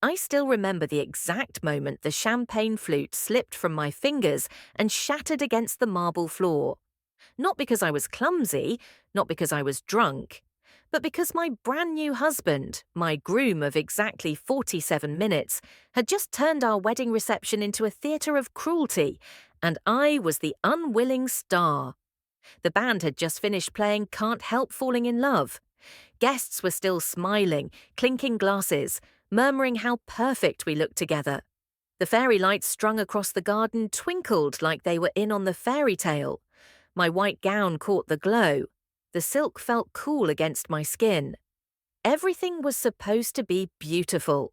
I still remember the exact moment the champagne flute slipped from my fingers and shattered against the marble floor. Not because I was clumsy, not because I was drunk, but because my brand new husband, my groom of exactly 47 minutes, had just turned our wedding reception into a theatre of cruelty, and I was the unwilling star. The band had just finished playing Can't Help Falling in Love. Guests were still smiling, clinking glasses, murmuring how perfect we looked together. The fairy lights strung across the garden twinkled like they were in on the fairy tale. My white gown caught the glow. The silk felt cool against my skin. Everything was supposed to be beautiful.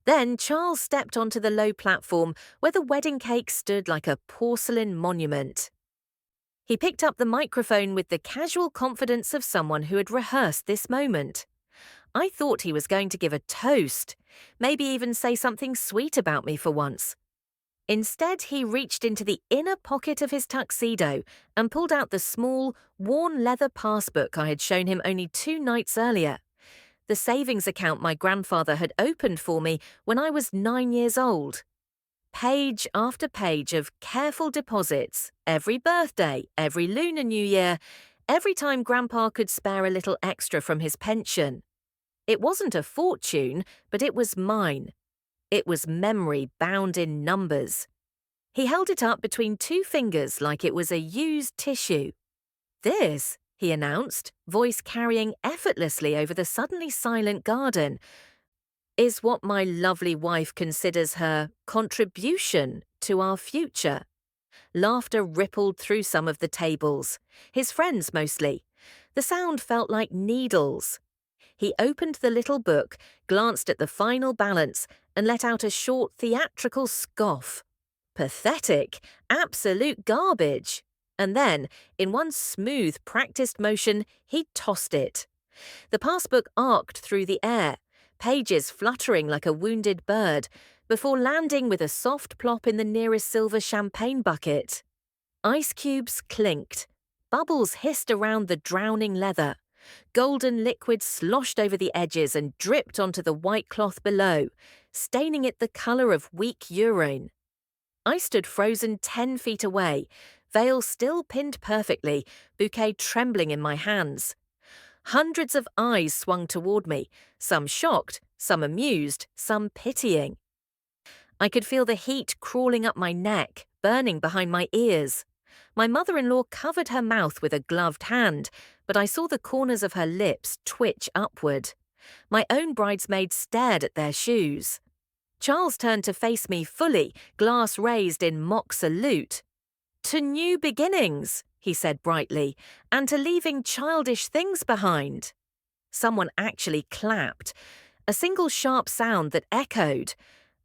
Then Charles stepped onto the low platform where the wedding cake stood like a porcelain monument. He picked up the microphone with the casual confidence of someone who had rehearsed this moment. I thought he was going to give a toast, maybe even say something sweet about me for once. Instead, he reached into the inner pocket of his tuxedo and pulled out the small, worn leather passbook I had shown him only 2 nights earlier. The savings account my grandfather had opened for me when I was 9 years old. Page after page of careful deposits, every birthday, every Lunar New Year, every time Grandpa could spare a little extra from his pension. It wasn't a fortune, but it was mine. It was memory bound in numbers. He held it up between 2 fingers like it was a used tissue. "This," he announced, voice carrying effortlessly over the suddenly silent garden, "is what my lovely wife considers her contribution to our future." Laughter rippled through some of the tables, his friends mostly. The sound felt like needles. He opened the little book, glanced at the final balance, and let out a short theatrical scoff. Pathetic, absolute garbage. And then, in one smooth, practiced motion, he tossed it. The passbook arced through the air, pages fluttering like a wounded bird, before landing with a soft plop in the nearest silver champagne bucket. Ice cubes clinked. Bubbles hissed around the drowning leather. Golden liquid sloshed over the edges and dripped onto the white cloth below, staining it the colour of weak urine. I stood frozen 10 feet away, veil still pinned perfectly, bouquet trembling in my hands. Hundreds of eyes swung toward me, some shocked, some amused, some pitying. I could feel the heat crawling up my neck, burning behind my ears. My mother-in-law covered her mouth with a gloved hand, but I saw the corners of her lips twitch upward. My own bridesmaids stared at their shoes. Charles turned to face me fully, glass raised in mock salute. "To new beginnings," he said brightly, "and to leaving childish things behind." Someone actually clapped, a single sharp sound that echoed.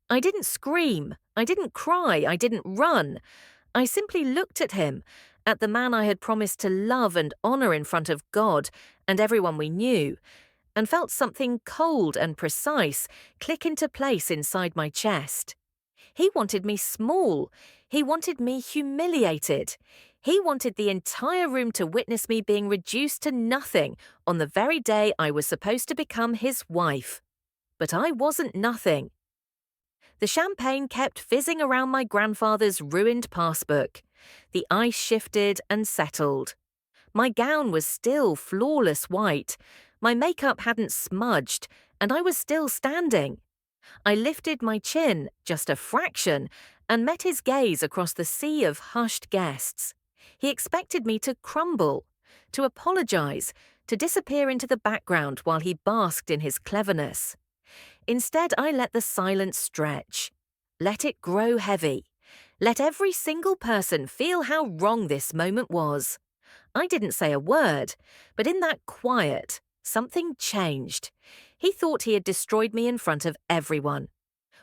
I didn't scream, I didn't cry, I didn't run. I simply looked at him, at the man I had promised to love and honour in front of God and everyone we knew, and felt something cold and precise click into place inside my chest. He wanted me small. He wanted me humiliated. He wanted the entire room to witness me being reduced to nothing on the very day I was supposed to become his wife. But I wasn't nothing. The champagne kept fizzing around my grandfather's ruined passbook. The ice shifted and settled. My gown was still flawless white. My makeup hadn't smudged, and I was still standing. I lifted my chin, just a fraction, and met his gaze across the sea of hushed guests. He expected me to crumble, to apologize, to disappear into the background while he basked in his cleverness. Instead, I let the silence stretch. Let it grow heavy. Let every single person feel how wrong this moment was. I didn't say a word, but in that quiet, something changed. He thought he had destroyed me in front of everyone.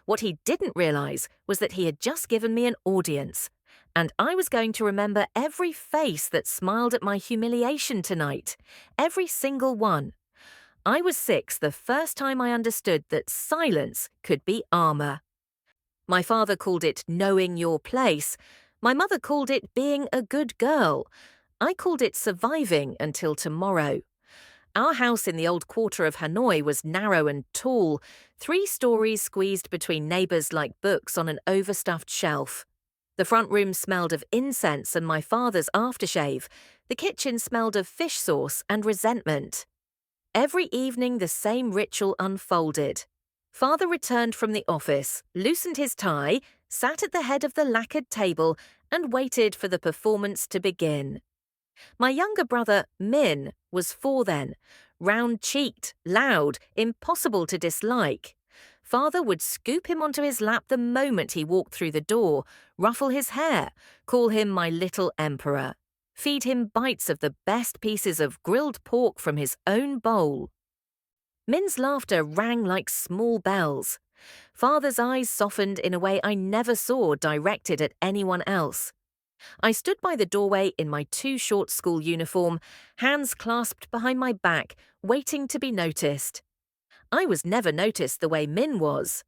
What he didn't realize was that he had just given me an audience, and I was going to remember every face that smiled at my humiliation tonight, every single one. I was 6 the first time I understood that silence could be armor. My father called it knowing your place. My mother called it being a good girl. I called it surviving until tomorrow. Our house in the old quarter of Hanoi was narrow and tall, 3 stories squeezed between neighbours like books on an overstuffed shelf. The front room smelled of incense and my father's aftershave. The kitchen smelled of fish sauce and resentment. Every evening the same ritual unfolded. Father returned from the office, loosened his tie, sat at the head of the lacquered table, and waited for the performance to begin. My younger brother, Min, was 4 then, round-cheeked, loud, impossible to dislike. Father would scoop him onto his lap the moment he walked through the door, ruffle his hair, call him my little emperor, feed him bites of the best pieces of grilled pork from his own bowl. Min's laughter rang like small bells. Father's eyes softened in a way I never saw directed at anyone else. I stood by the doorway in my too short school uniform, hands clasped behind my back, waiting to be noticed. I was never noticed the way Min was.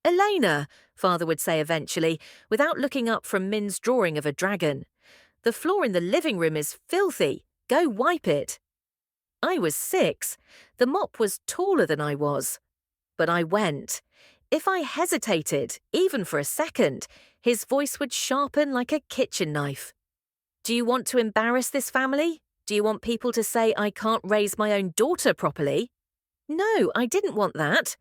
"Elena," Father would say eventually, without looking up from Min's drawing of a dragon. "The floor in the living room is filthy. Go wipe it." I was 6. The mop was taller than I was. But I went. If I hesitated, even for a second, his voice would sharpen like a kitchen knife. "Do you want to embarrass this family? Do you want people to say I can't raise my own daughter properly?" No, I didn't want that.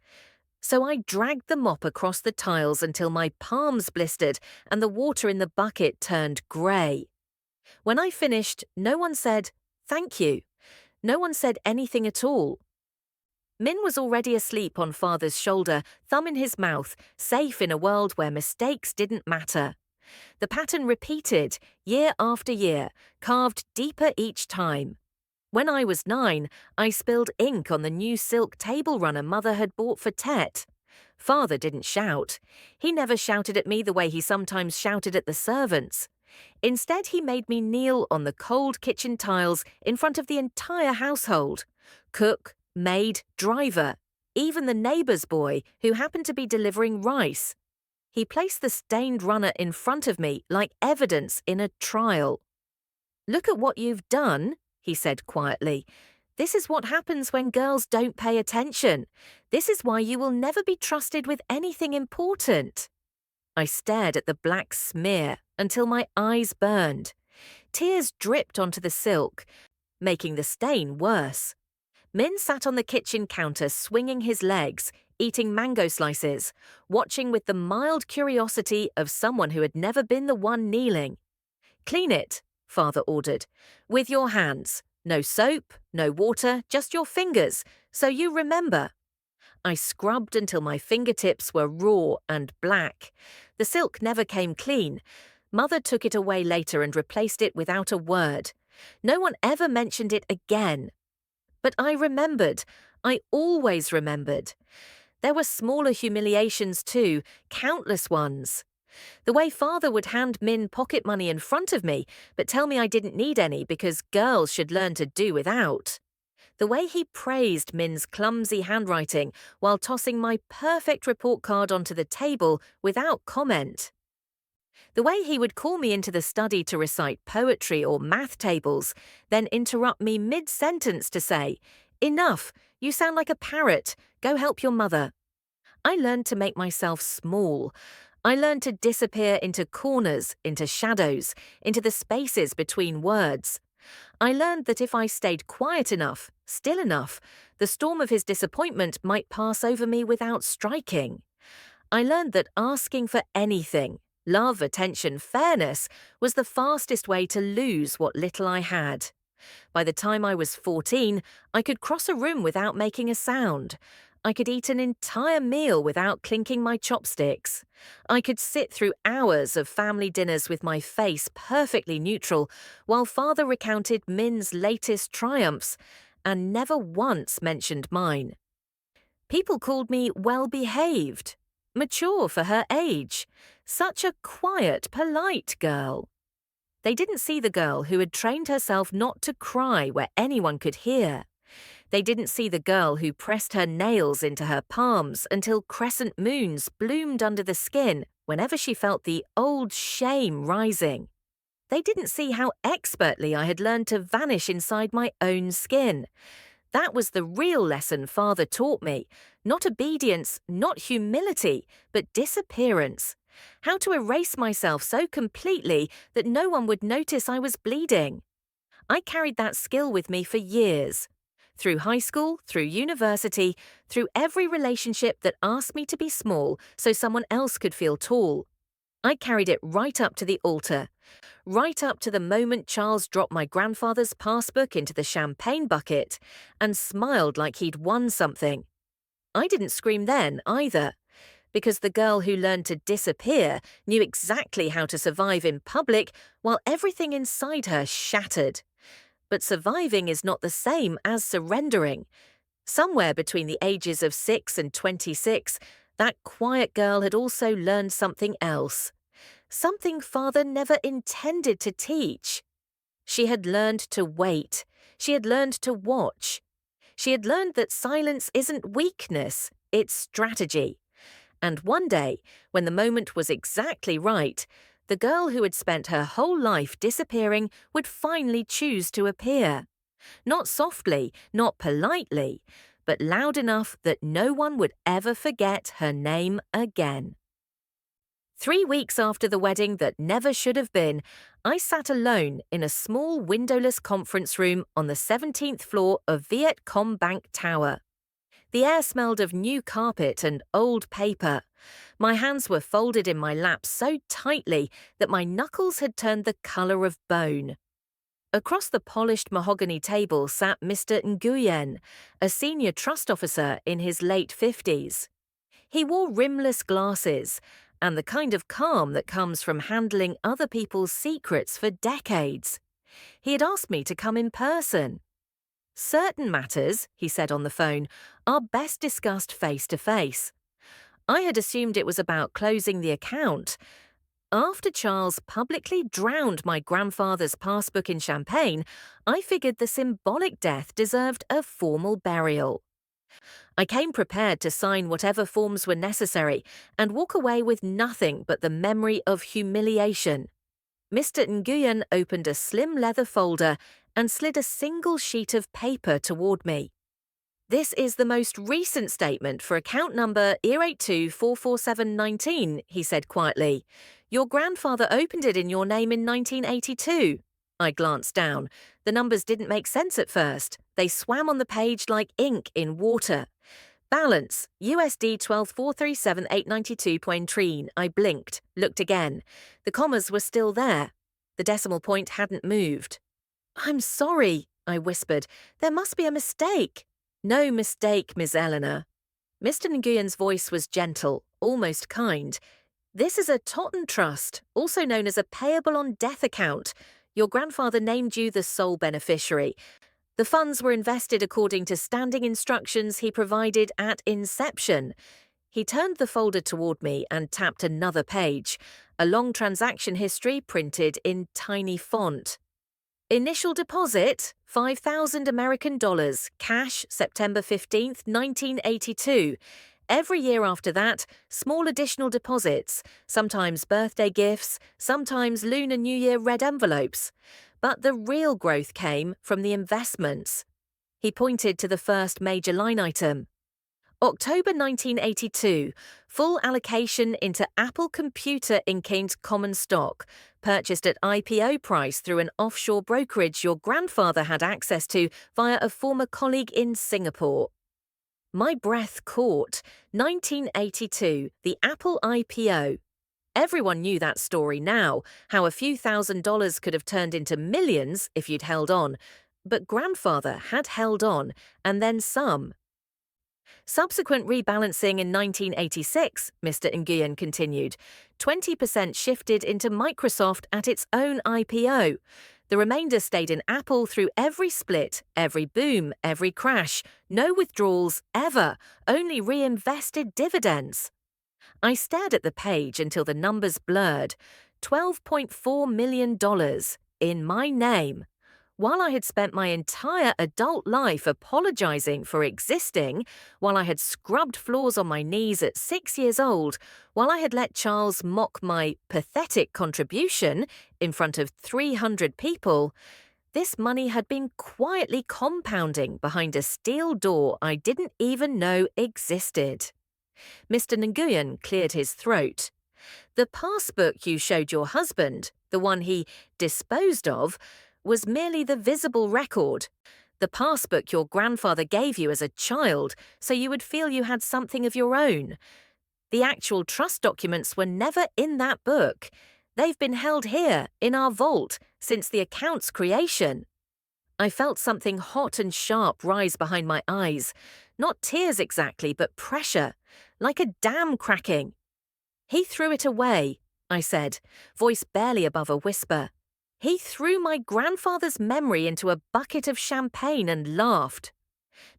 So I dragged the mop across the tiles until my palms blistered and the water in the bucket turned grey. When I finished, no one said, "Thank you." No one said anything at all. Min was already asleep on Father's shoulder, thumb in his mouth, safe in a world where mistakes didn't matter. The pattern repeated, year after year, carved deeper each time. When I was 9, I spilled ink on the new silk table runner Mother had bought for Tet. Father didn't shout. He never shouted at me the way he sometimes shouted at the servants. Instead, he made me kneel on the cold kitchen tiles in front of the entire household. Cook, maid, driver, even the neighbour's boy who happened to be delivering rice. He placed the stained runner in front of me like evidence in a trial. "Look at what you've done," he said quietly. "This is what happens when girls don't pay attention. This is why you will never be trusted with anything important." I stared at the black smear until my eyes burned. Tears dripped onto the silk, making the stain worse. Min sat on the kitchen counter swinging his legs, eating mango slices, watching with the mild curiosity of someone who had never been the one kneeling. "Clean it," Father ordered. "With your hands. No soap, no water, just your fingers, so you remember." I scrubbed until my fingertips were raw and black. The silk never came clean. Mother took it away later and replaced it without a word. No one ever mentioned it again. But I remembered. I always remembered. There were smaller humiliations too, countless ones. The way Father would hand Min pocket money in front of me, but tell me I didn't need any because girls should learn to do without. The way he praised Min's clumsy handwriting while tossing my perfect report card onto the table without comment. The way he would call me into the study to recite poetry or math tables, then interrupt me mid-sentence to say, "Enough, you sound like a parrot, go help your mother." I learned to make myself small. I learned to disappear into corners, into shadows, into the spaces between words. I learned that if I stayed quiet enough, still enough, the storm of his disappointment might pass over me without striking. I learned that asking for anything, love, attention, fairness, was the fastest way to lose what little I had. By the time I was 14, I could cross a room without making a sound. I could eat an entire meal without clinking my chopsticks. I could sit through hours of family dinners with my face perfectly neutral, while Father recounted Min's latest triumphs, and never once mentioned mine. People called me well-behaved, mature for her age, such a quiet, polite girl. They didn't see the girl who had trained herself not to cry where anyone could hear. They didn't see the girl who pressed her nails into her palms until crescent moons bloomed under the skin whenever she felt the old shame rising. They didn't see how expertly I had learned to vanish inside my own skin. That was the real lesson Father taught me. Not obedience, not humility, but disappearance. How to erase myself so completely that no one would notice I was bleeding. I carried that skill with me for years. Through high school, through university, through every relationship that asked me to be small so someone else could feel tall. I carried it right up to the altar, right up to the moment Charles dropped my grandfather's passbook into the champagne bucket and smiled like he'd won something. I didn't scream then either, because the girl who learned to disappear knew exactly how to survive in public while everything inside her shattered. But surviving is not the same as surrendering. Somewhere between the ages of 6 and 26, that quiet girl had also learned something else. Something Father never intended to teach. She had learned to wait. She had learned to watch. She had learned that silence isn't weakness, it's strategy. And one day, when the moment was exactly right, the girl who had spent her whole life disappearing would finally choose to appear. Not softly, not politely, but loud enough that no one would ever forget her name again. 3 weeks after the wedding that never should have been, I sat alone in a small windowless conference room on the 17th floor of Vietcombank Tower. The air smelled of new carpet and old paper. My hands were folded in my lap so tightly that my knuckles had turned the color of bone. Across the polished mahogany table sat Mr. Nguyen, a senior trust officer in his late 50s. He wore rimless glasses, and the kind of calm that comes from handling other people's secrets for decades. He had asked me to come in person. Certain matters, he said on the phone, are best discussed face to face. I had assumed it was about closing the account. After Charles publicly drowned my grandfather's passbook in champagne, I figured the symbolic death deserved a formal burial. I came prepared to sign whatever forms were necessary and walk away with nothing but the memory of humiliation. Mr. Nguyen opened a slim leather folder and slid a single sheet of paper toward me. "This is the most recent statement for account number 082444719, he said quietly. "Your grandfather opened it in your name in 1982. I glanced down. The numbers didn't make sense at first. They swam on the page like ink in water. Balance, USD 12,437,892.3. I blinked, looked again. The commas were still there. The decimal point hadn't moved. "I'm sorry," I whispered. "There must be a mistake." "No mistake, Miss Eleanor." Mr. Nguyen's voice was gentle, almost kind. "This is a Totten Trust, also known as a payable on death account. Your grandfather named you the sole beneficiary. The funds were invested according to standing instructions he provided at inception." He turned the folder toward me and tapped another page, a long transaction history printed in tiny font. "Initial deposit, $5,000 cash, September 15th, 1982. Every year after that, small additional deposits, sometimes birthday gifts, sometimes Lunar New Year red envelopes. But the real growth came from the investments." He pointed to the first major line item. October 1982, full allocation into Apple Computer Inc. common stock, purchased at IPO price through an offshore brokerage your grandfather had access to via a former colleague in Singapore. My breath caught. 1982, the Apple IPO. Everyone knew that story now, how a few $1,000s could have turned into millions if you'd held on. But grandfather had held on, and then some. Subsequent rebalancing in 1986, Mr. Nguyen continued, 20% shifted into Microsoft at its own IPO. The remainder stayed in Apple through every split, every boom, every crash. No withdrawals, ever. Only reinvested dividends. I stared at the page until the numbers blurred. $12.4 million in my name. While I had spent my entire adult life apologizing for existing, while I had scrubbed floors on my knees at 6 years old, while I had let Charles mock my pathetic contribution in front of 300 people, This money had been quietly compounding behind a steel door I didn't even know existed. Mr. Nguyen cleared his throat. The passbook you showed your husband, the one he disposed of, was merely the visible record. The passbook your grandfather gave you as a child so you would feel you had something of your own. The actual trust documents were never in that book. They've been held here, in our vault, since the account's creation. I felt something hot and sharp rise behind my eyes. Not tears exactly, but pressure, like a dam cracking. He threw it away, I said, voice barely above a whisper. He threw my grandfather's memory into a bucket of champagne and laughed.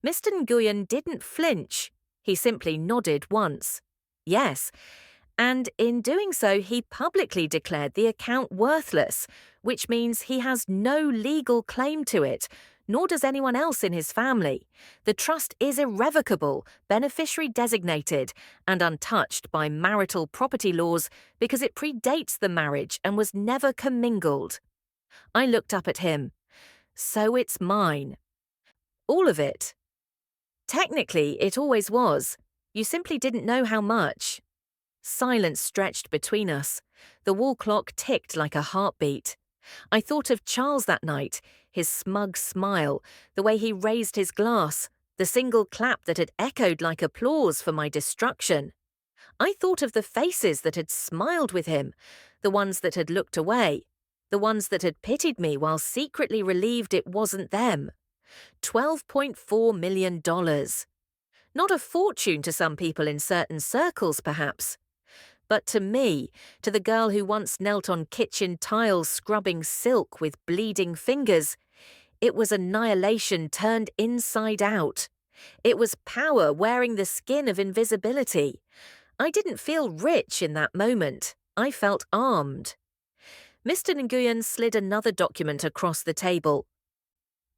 Mr. Nguyen didn't flinch. He simply nodded once. Yes, and in doing so he publicly declared the account worthless, which means he has no legal claim to it, nor does anyone else in his family. The trust is irrevocable, beneficiary designated, and untouched by marital property laws because it predates the marriage and was never commingled. I looked up at him. So it's mine. All of it. Technically, it always was. You simply didn't know how much. Silence stretched between us. The wall clock ticked like a heartbeat. I thought of Charles that night, his smug smile, the way he raised his glass, the single clap that had echoed like applause for my destruction. I thought of the faces that had smiled with him, the ones that had looked away, the ones that had pitied me while secretly relieved it wasn't them. $12.4 million. Not a fortune to some people in certain circles, perhaps. But to me, to the girl who once knelt on kitchen tiles scrubbing silk with bleeding fingers, it was annihilation turned inside out. It was power wearing the skin of invisibility. I didn't feel rich in that moment. I felt armed. Mr. Nguyen slid another document across the table.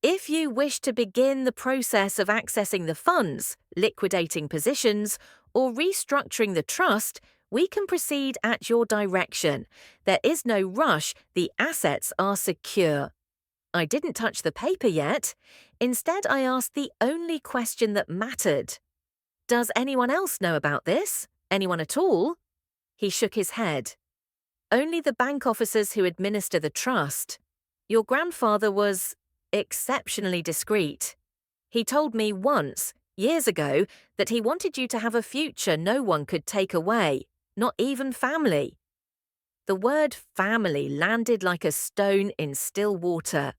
If you wish to begin the process of accessing the funds, liquidating positions, or restructuring the trust, we can proceed at your direction. There is no rush. The assets are secure. I didn't touch the paper yet. Instead, I asked the only question that mattered. Does anyone else know about this? Anyone at all? He shook his head. Only the bank officers who administer the trust. Your grandfather was exceptionally discreet. He told me once, years ago, that he wanted you to have a future no one could take away, not even family. The word family landed like a stone in still water.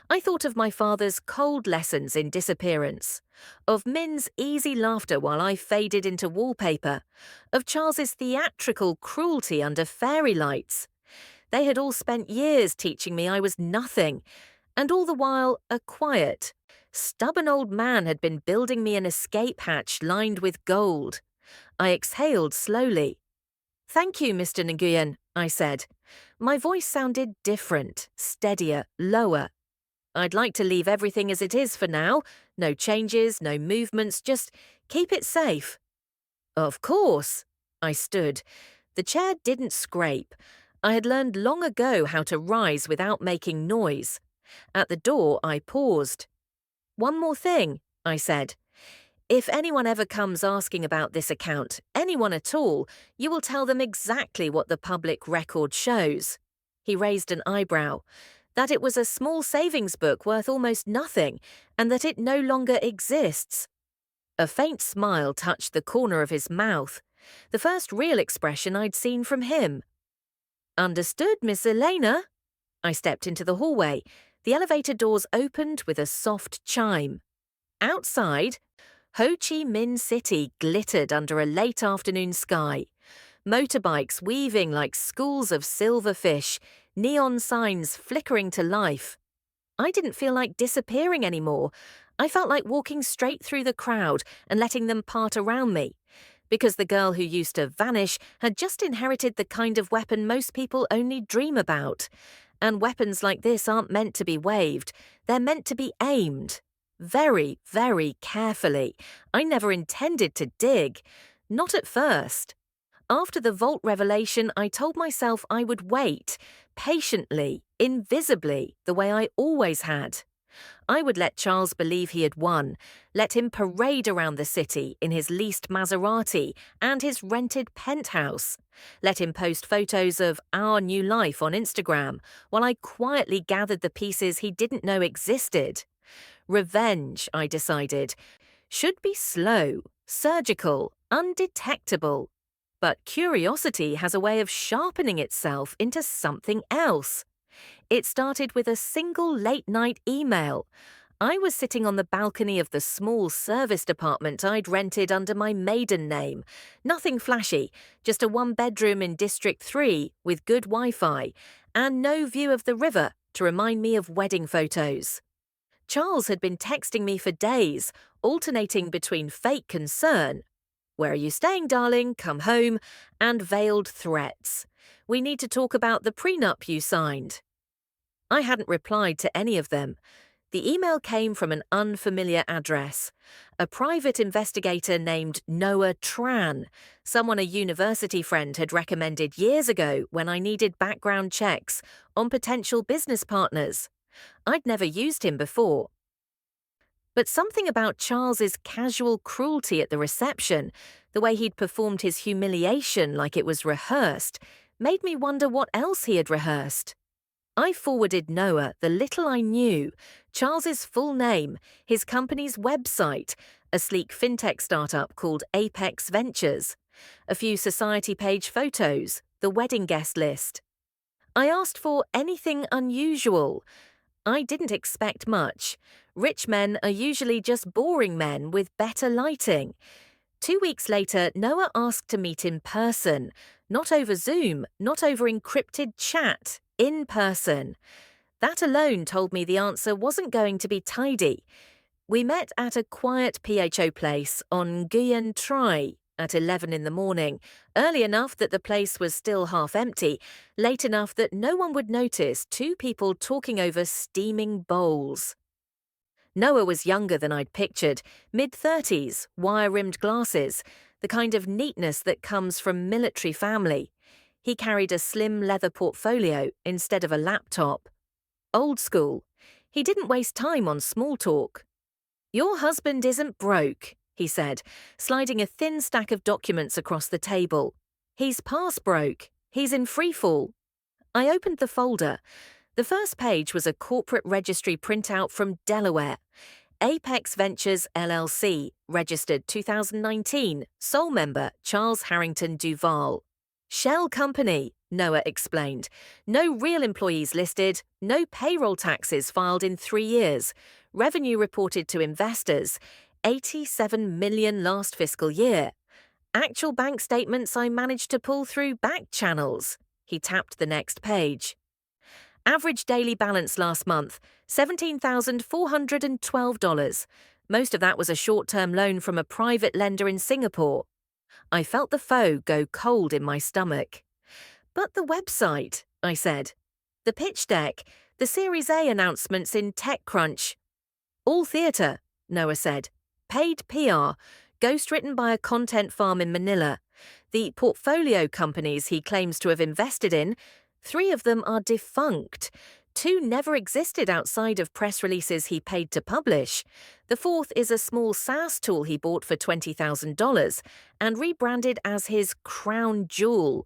I thought of my father's cold lessons in disappearance, of Min's easy laughter while I faded into wallpaper, of Charles's theatrical cruelty under fairy lights. They had all spent years teaching me I was nothing, and all the while a quiet, stubborn old man had been building me an escape hatch lined with gold. I exhaled slowly. Thank you, Mr. Nguyen, I said. My voice sounded different, steadier, lower. I'd like to leave everything as it is for now. No changes, no movements, just keep it safe. Of course. I stood. The chair didn't scrape. I had learned long ago how to rise without making noise. At the door, I paused. One more thing, I said. If anyone ever comes asking about this account, anyone at all, you will tell them exactly what the public record shows. He raised an eyebrow. That it was a small savings book worth almost nothing, and that it no longer exists. A faint smile touched the corner of his mouth, the first real expression I'd seen from him. Understood, Miss Elena. I stepped into the hallway. The elevator doors opened with a soft chime. Outside, Ho Chi Minh City glittered under a late afternoon sky. Motorbikes weaving like schools of silver fish, neon signs flickering to life. I didn't feel like disappearing anymore. I felt like walking straight through the crowd and letting them part around me. Because the girl who used to vanish had just inherited the kind of weapon most people only dream about. And weapons like this aren't meant to be waved. They're meant to be aimed. Very, very carefully. I never intended to dig. Not at first. After the vault revelation, I told myself I would wait, patiently, invisibly, the way I always had. I would let Charles believe he had won, let him parade around the city in his leased Maserati and his rented penthouse, let him post photos of our new life on Instagram while I quietly gathered the pieces he didn't know existed. Revenge, I decided, should be slow, surgical, undetectable. But curiosity has a way of sharpening itself into something else. It started with a single late-night email. I was sitting on the balcony of the small service department I'd rented under my maiden name. Nothing flashy, just a one-bedroom in District 3 with good Wi-Fi, and no view of the river to remind me of wedding photos. Charles had been texting me for days, alternating between fake concern, "Where are you staying, darling? Come home," and veiled threats. "We need to talk about the prenup you signed." I hadn't replied to any of them. The email came from an unfamiliar address. A private investigator named Noah Tran, someone a university friend had recommended years ago when I needed background checks on potential business partners. I'd never used him before. But something about Charles's casual cruelty at the reception, the way he'd performed his humiliation like it was rehearsed, made me wonder what else he had rehearsed. I forwarded Noah the little I knew, Charles's full name, his company's website, a sleek fintech startup called Apex Ventures, a few society page photos, the wedding guest list. I asked for anything unusual. I didn't expect much. Rich men are usually just boring men with better lighting. 2 weeks later, Noah asked to meet in person, not over Zoom, not over encrypted chat, in person. That alone told me the answer wasn't going to be tidy. We met at a quiet PHO place on Nguyen Tri at 11 in the morning, early enough that the place was still half empty, late enough that no one would notice two people talking over steaming bowls. Noah was younger than I'd pictured, mid-30s, wire-rimmed glasses, the kind of neatness that comes from military family. He carried a slim leather portfolio instead of a laptop. Old school. He didn't waste time on small talk. "Your husband isn't broke," he said, sliding a thin stack of documents across the table. "He's past broke. He's in freefall." I opened the folder. The first page was a corporate registry printout from Delaware. Apex Ventures LLC, registered 2019, sole member Charles Harrington Duval. Shell company, Noah explained. No real employees listed, no payroll taxes filed in 3 years. Revenue reported to investors, $87 million last fiscal year. Actual bank statements I managed to pull through back channels. He tapped the next page. Average daily balance last month, $17,412. Most of that was a short-term loan from a private lender in Singapore. I felt the foe go cold in my stomach. "But the website," I said. "The pitch deck, the Series A announcements in TechCrunch." "All theatre," Noah said. "Paid PR, ghostwritten by a content farm in Manila. The portfolio companies he claims to have invested in, 3 of them are defunct. 2 never existed outside of press releases he paid to publish. The 4th is a small SaaS tool he bought for $20,000 and rebranded as his crown jewel."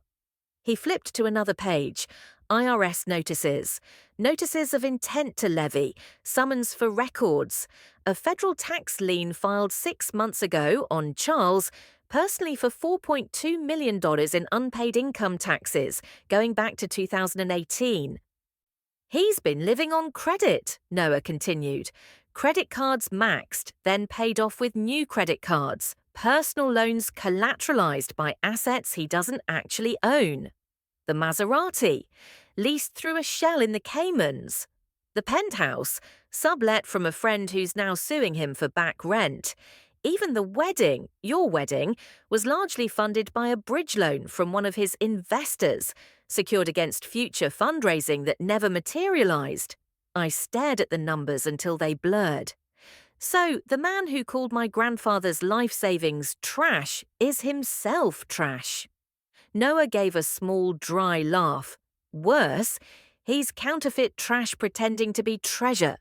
He flipped to another page. IRS notices. Notices of intent to levy. Summons for records. A federal tax lien filed 6 months ago on Charles, personally for $4.2 million in unpaid income taxes, going back to 2018. "He's been living on credit," Noah continued. "Credit cards maxed, then paid off with new credit cards. Personal loans collateralized by assets he doesn't actually own. The Maserati, leased through a shell in the Caymans. The penthouse, sublet from a friend who's now suing him for back rent. Even the wedding, your wedding, was largely funded by a bridge loan from one of his investors, secured against future fundraising that never materialized." I stared at the numbers until they blurred. "So, the man who called my grandfather's life savings trash is himself trash." Noah gave a small, dry laugh. Worse, he's counterfeit trash pretending to be treasure.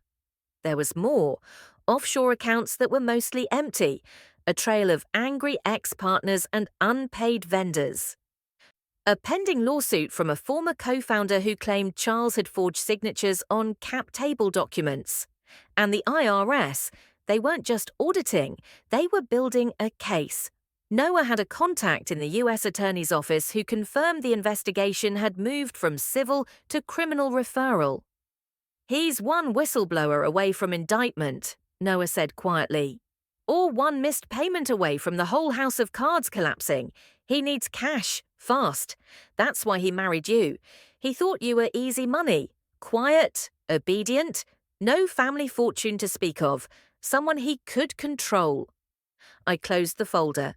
There was more. Offshore accounts that were mostly empty. A trail of angry ex-partners and unpaid vendors. A pending lawsuit from a former co-founder who claimed Charles had forged signatures on cap table documents. And the IRS, they weren't just auditing, they were building a case. Noah had a contact in the US Attorney's Office who confirmed the investigation had moved from civil to criminal referral. He's one whistleblower away from indictment, Noah said quietly. Or one missed payment away from the whole house of cards collapsing. He needs cash, fast. That's why he married you. He thought you were easy money, quiet, obedient, no family fortune to speak of, someone he could control. I closed the folder.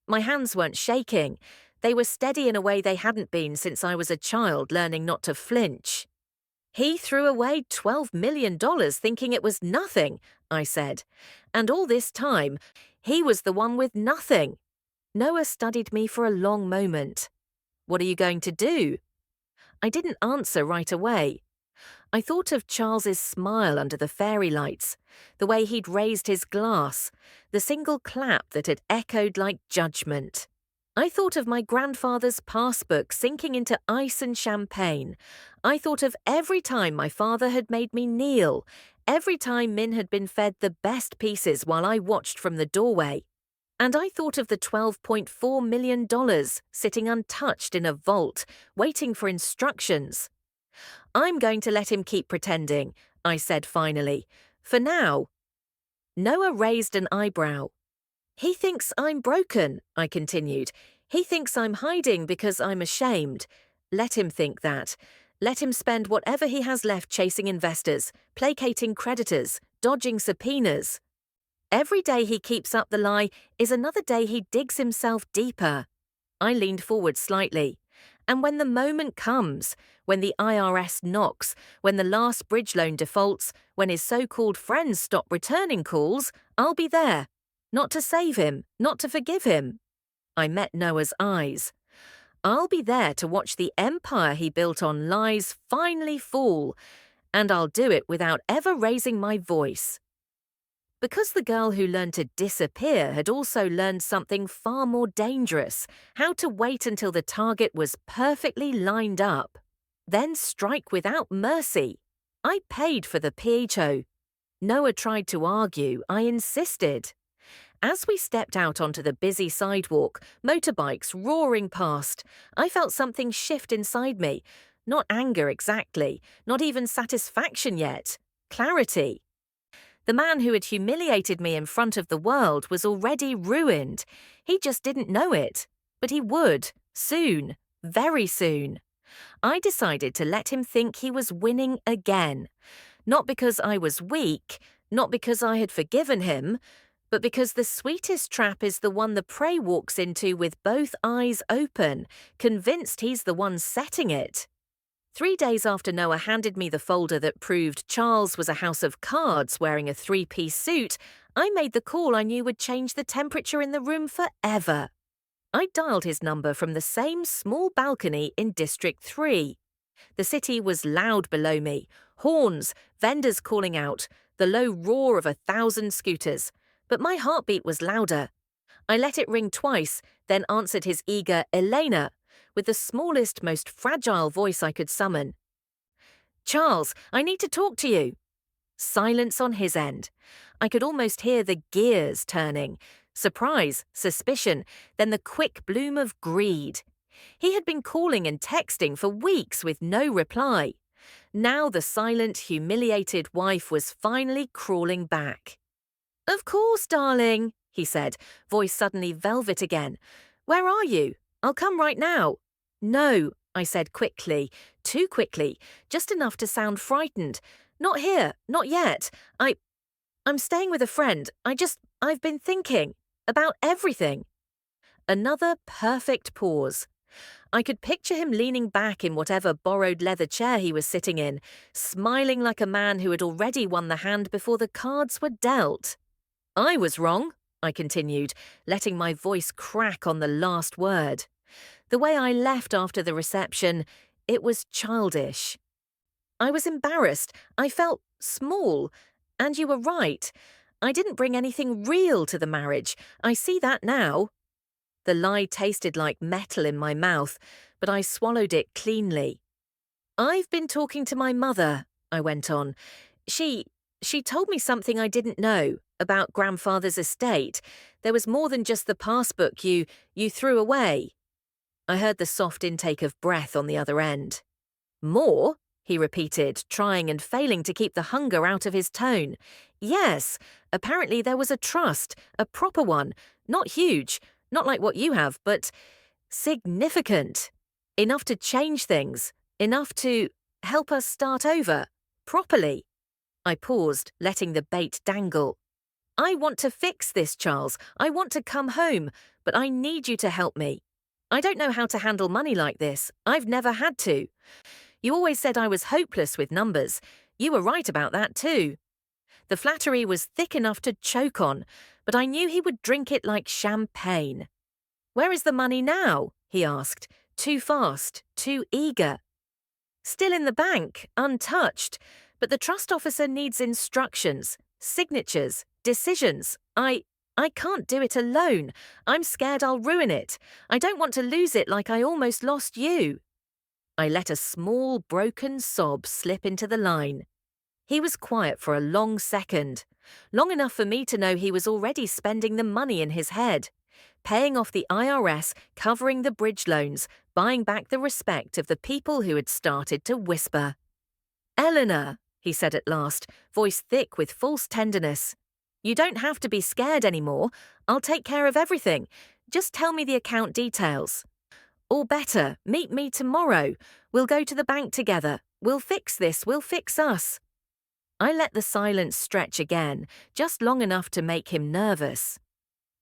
My hands weren't shaking. They were steady in a way they hadn't been since I was a child learning not to flinch. He threw away $12 million thinking it was nothing, I said. And all this time, he was the one with nothing. Noah studied me for a long moment. What are you going to do? I didn't answer right away. I thought of Charles's smile under the fairy lights, the way he'd raised his glass, the single clap that had echoed like judgment. I thought of my grandfather's passbook sinking into ice and champagne. I thought of every time my father had made me kneel, every time Min had been fed the best pieces while I watched from the doorway. And I thought of the $12.4 million sitting untouched in a vault, waiting for instructions. I'm going to let him keep pretending, I said finally. For now. Noah raised an eyebrow. He thinks I'm broken, I continued. He thinks I'm hiding because I'm ashamed. Let him think that. Let him spend whatever he has left chasing investors, placating creditors, dodging subpoenas. Every day he keeps up the lie is another day he digs himself deeper. I leaned forward slightly. And when the moment comes, when the IRS knocks, when the last bridge loan defaults, when his so-called friends stop returning calls, I'll be there. Not to save him, not to forgive him. I met Noah's eyes. I'll be there to watch the empire he built on lies finally fall, and I'll do it without ever raising my voice. Because the girl who learned to disappear had also learned something far more dangerous, how to wait until the target was perfectly lined up, then strike without mercy. I paid for the PHO. Noah tried to argue, I insisted. As we stepped out onto the busy sidewalk, motorbikes roaring past, I felt something shift inside me. Not anger exactly, not even satisfaction yet. Clarity. The man who had humiliated me in front of the world was already ruined. He just didn't know it. But he would, soon, very soon. I decided to let him think he was winning again. Not because I was weak, not because I had forgiven him, but because the sweetest trap is the one the prey walks into with both eyes open, convinced he's the one setting it. 3 days after Noah handed me the folder that proved Charles was a house of cards wearing a 3-piece suit, I made the call I knew would change the temperature in the room forever. I dialed his number from the same small balcony in District 3. The city was loud below me, horns, vendors calling out, the low roar of 1,000 scooters. But my heartbeat was louder. I let it ring twice, then answered his eager Elena, with the smallest, most fragile voice I could summon. Charles, I need to talk to you. Silence on his end. I could almost hear the gears turning. Surprise, suspicion, then the quick bloom of greed. He had been calling and texting for weeks with no reply. Now the silent, humiliated wife was finally crawling back. Of course, darling, he said, voice suddenly velvet again. Where are you? I'll come right now. No, I said quickly, too quickly, just enough to sound frightened. Not here, not yet. I'm staying with a friend. I've been thinking about everything. Another perfect pause. I could picture him leaning back in whatever borrowed leather chair he was sitting in, smiling like a man who had already won the hand before the cards were dealt. I was wrong, I continued, letting my voice crack on the last word. The way I left after the reception, it was childish. I was embarrassed. I felt small. And you were right. I didn't bring anything real to the marriage. I see that now. The lie tasted like metal in my mouth, but I swallowed it cleanly. I've been talking to my mother, I went on. She told me something I didn't know about grandfather's estate. There was more than just the passbook you threw away. I heard the soft intake of breath on the other end. More? He repeated, trying and failing to keep the hunger out of his tone. Yes, apparently there was a trust, a proper one, not huge, not like what you have, but significant. Enough to change things, enough to help us start over, properly. I paused, letting the bait dangle. I want to fix this, Charles. I want to come home, but I need you to help me. I don't know how to handle money like this. I've never had to. You always said I was hopeless with numbers. You were right about that too. The flattery was thick enough to choke on, but I knew he would drink it like champagne. Where is the money now? He asked, too fast, too eager. Still in the bank, untouched, but the trust officer needs instructions, signatures, decisions. I can't do it alone. I'm scared I'll ruin it. I don't want to lose it like I almost lost you. I let a small, broken sob slip into the line. He was quiet for a long second, long enough for me to know he was already spending the money in his head, paying off the IRS, covering the bridge loans, buying back the respect of the people who had started to whisper. Eleanor, he said at last, voice thick with false tenderness. You don't have to be scared anymore. I'll take care of everything. Just tell me the account details. Or better, meet me tomorrow. We'll go to the bank together. We'll fix this. We'll fix us. I let the silence stretch again, just long enough to make him nervous.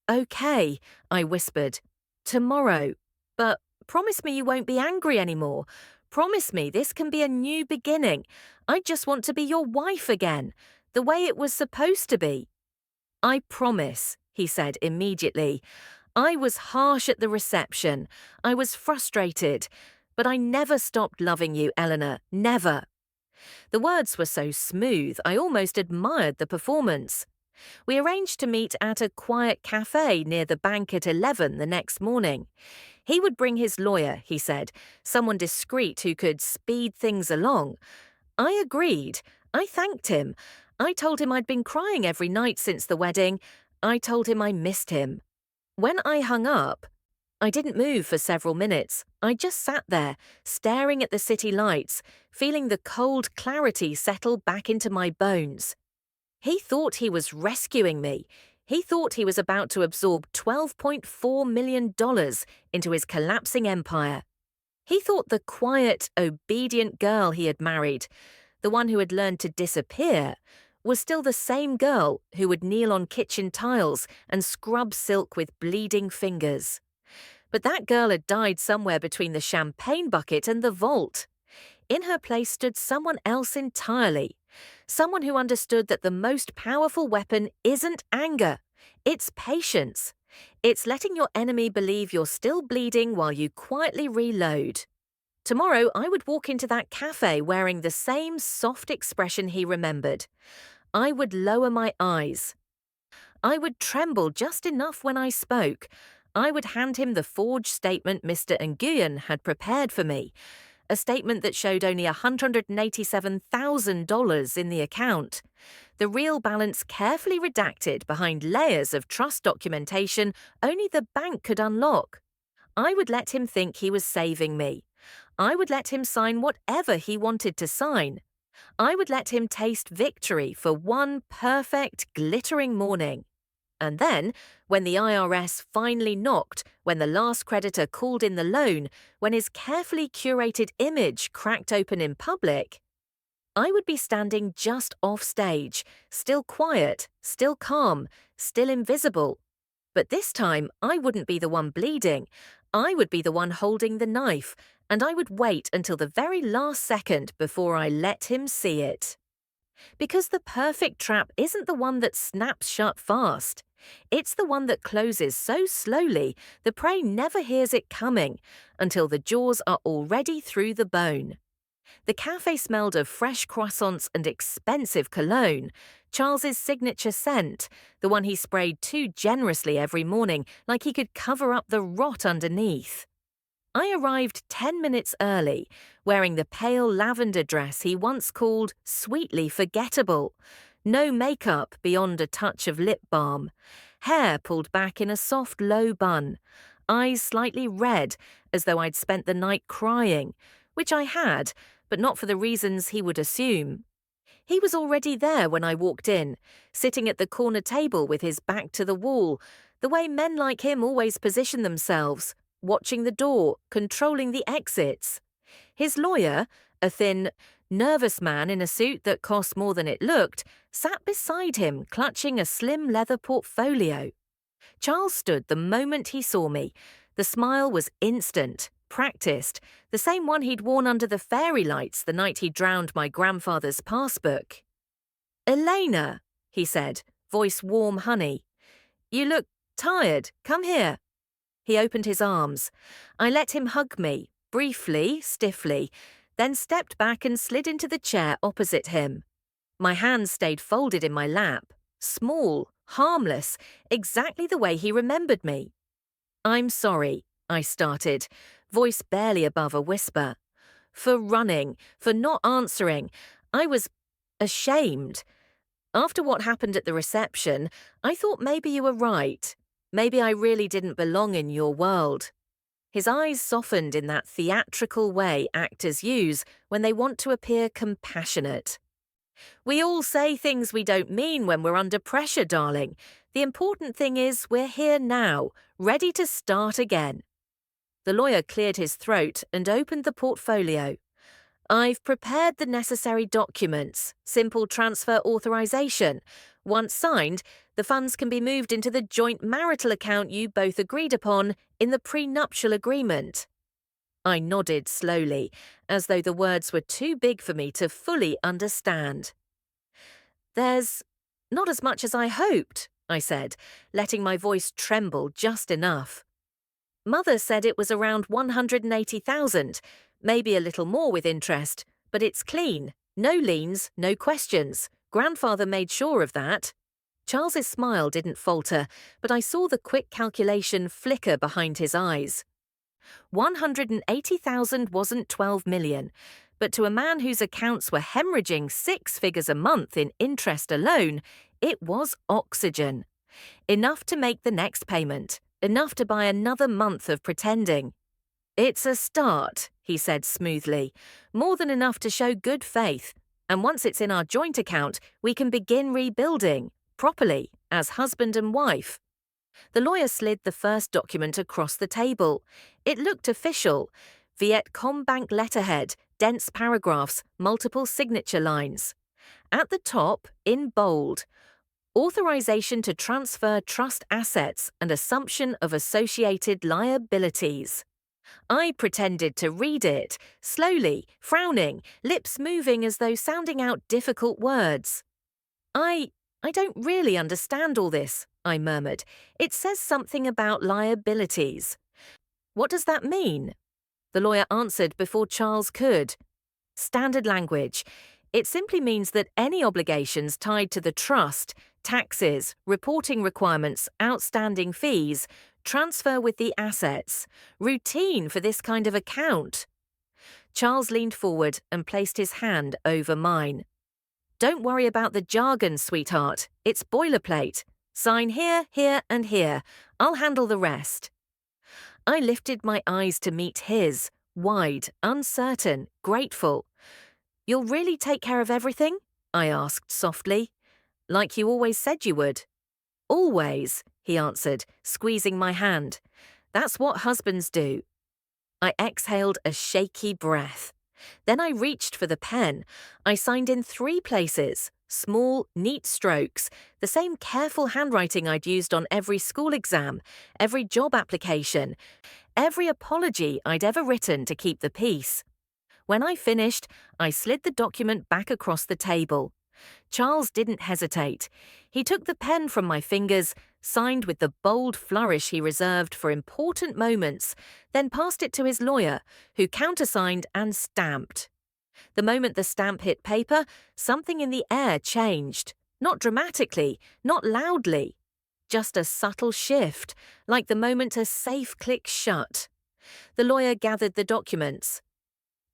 Okay, I whispered. Tomorrow. But promise me you won't be angry anymore. Promise me this can be a new beginning. I just want to be your wife again, the way it was supposed to be. I promise, he said immediately. I was harsh at the reception. I was frustrated. But I never stopped loving you, Eleanor. Never. The words were so smooth, I almost admired the performance. We arranged to meet at a quiet cafe near the bank at 11 the next morning. He would bring his lawyer, he said, someone discreet who could speed things along. I agreed. I thanked him. I told him I'd been crying every night since the wedding. I told him I missed him. When I hung up, I didn't move for several minutes. I just sat there, staring at the city lights, feeling the cold clarity settle back into my bones. He thought he was rescuing me. He thought he was about to absorb $12.4 million into his collapsing empire. He thought the quiet, obedient girl he had married, the one who had learned to disappear, was still the same girl who would kneel on kitchen tiles and scrub silk with bleeding fingers. But that girl had died somewhere between the champagne bucket and the vault. In her place stood someone else entirely, someone who understood that the most powerful weapon isn't anger, it's patience. It's letting your enemy believe you're still bleeding while you quietly reload. Tomorrow, I would walk into that cafe wearing the same soft expression he remembered. I would lower my eyes. I would tremble just enough when I spoke. I would hand him the forged statement Mr. Nguyen had prepared for me, a statement that showed only $187,000 in the account, the real balance carefully redacted behind layers of trust documentation only the bank could unlock. I would let him think he was saving me. I would let him sign whatever he wanted to sign. I would let him taste victory for one perfect, glittering morning. And then, when the IRS finally knocked, when the last creditor called in the loan, when his carefully curated image cracked open in public, I would be standing just off stage, still quiet, still calm, still invisible. But this time, I wouldn't be the one bleeding. I would be the one holding the knife, and I would wait until the very last second before I let him see it. Because the perfect trap isn't the one that snaps shut fast. It's the one that closes so slowly the prey never hears it coming until the jaws are already through the bone. The cafe smelled of fresh croissants and expensive cologne, Charles's signature scent, the one he sprayed too generously every morning like he could cover up the rot underneath. I arrived 10 minutes early, wearing the pale lavender dress he once called sweetly forgettable. No makeup beyond a touch of lip balm. Hair pulled back in a soft, low bun. Eyes slightly red, as though I'd spent the night crying, which I had, but not for the reasons he would assume. He was already there when I walked in, sitting at the corner table with his back to the wall, the way men like him always position themselves, watching the door, controlling the exits. His lawyer, a thin, nervous man in a suit that cost more than it looked, sat beside him clutching a slim leather portfolio. Charles stood the moment he saw me. The smile was instant, practiced, the same one he'd worn under the fairy lights the night he drowned my grandfather's passbook. "Elena," he said, voice warm honey. "You look tired. Come here." He opened his arms. I let him hug me, briefly, stiffly, then stepped back and slid into the chair opposite him. My hands stayed folded in my lap, small, harmless, exactly the way he remembered me. "I'm sorry," I started, voice barely above a whisper. "For running, for not answering. I was ashamed. After what happened at the reception, I thought maybe you were right. Maybe I really didn't belong in your world." His eyes softened in that theatrical way actors use when they want to appear compassionate. "We all say things we don't mean when we're under pressure, darling. The important thing is we're here now, ready to start again." The lawyer cleared his throat and opened the portfolio. "I've prepared the necessary documents, simple transfer authorization. Once signed, the funds can be moved into the joint marital account you both agreed upon in the prenuptial agreement." I nodded slowly, as though the words were too big for me to fully understand. "There's not as much as I hoped," I said, letting my voice tremble just enough. "Mother said it was around 180,000, maybe a little more with interest, but it's clean. No liens, no questions. Grandfather made sure of that." Charles's smile didn't falter, but I saw the quick calculation flicker behind his eyes. 180,000 wasn't 12 million, but to a man whose accounts were hemorrhaging 6 figures a month in interest alone, it was oxygen. Enough to make the next payment, enough to buy another month of pretending. "It's a start," he said smoothly, "more than enough to show good faith, and once it's in our joint account, we can begin rebuilding, properly, as husband and wife." The lawyer slid the first document across the table. It looked official. Vietcombank letterhead, dense paragraphs, multiple signature lines. At the top, in bold, authorization to transfer trust assets and assumption of associated liabilities. I pretended to read it, slowly, frowning, lips moving as though sounding out difficult words. I don't really understand all this," I murmured. "It says something about liabilities." "What does that mean?" The lawyer answered before Charles could. "Standard language. It simply means that any obligations tied to the trust, taxes, reporting requirements, outstanding fees, transfer with the assets. Routine for this kind of account." Charles leaned forward and placed his hand over mine. "Don't worry about the jargon, sweetheart. It's boilerplate. Sign here, here, and here. I'll handle the rest." I lifted my eyes to meet his, wide, uncertain, grateful. "You'll really take care of everything?" I asked softly. "Like you always said you would." "Always," he answered, squeezing my hand. "That's what husbands do." I exhaled a shaky breath. Then I reached for the pen. I signed in 3 places, small, neat strokes, the same careful handwriting I'd used on every school exam, every job application, every apology I'd ever written to keep the peace. When I finished, I slid the document back across the table. Charles didn't hesitate. He took the pen from my fingers, signed with the bold flourish he reserved for important moments, then passed it to his lawyer, who countersigned and stamped. The moment the stamp hit paper, something in the air changed. Not dramatically, not loudly. Just a subtle shift, like the moment a safe clicks shut. The lawyer gathered the documents.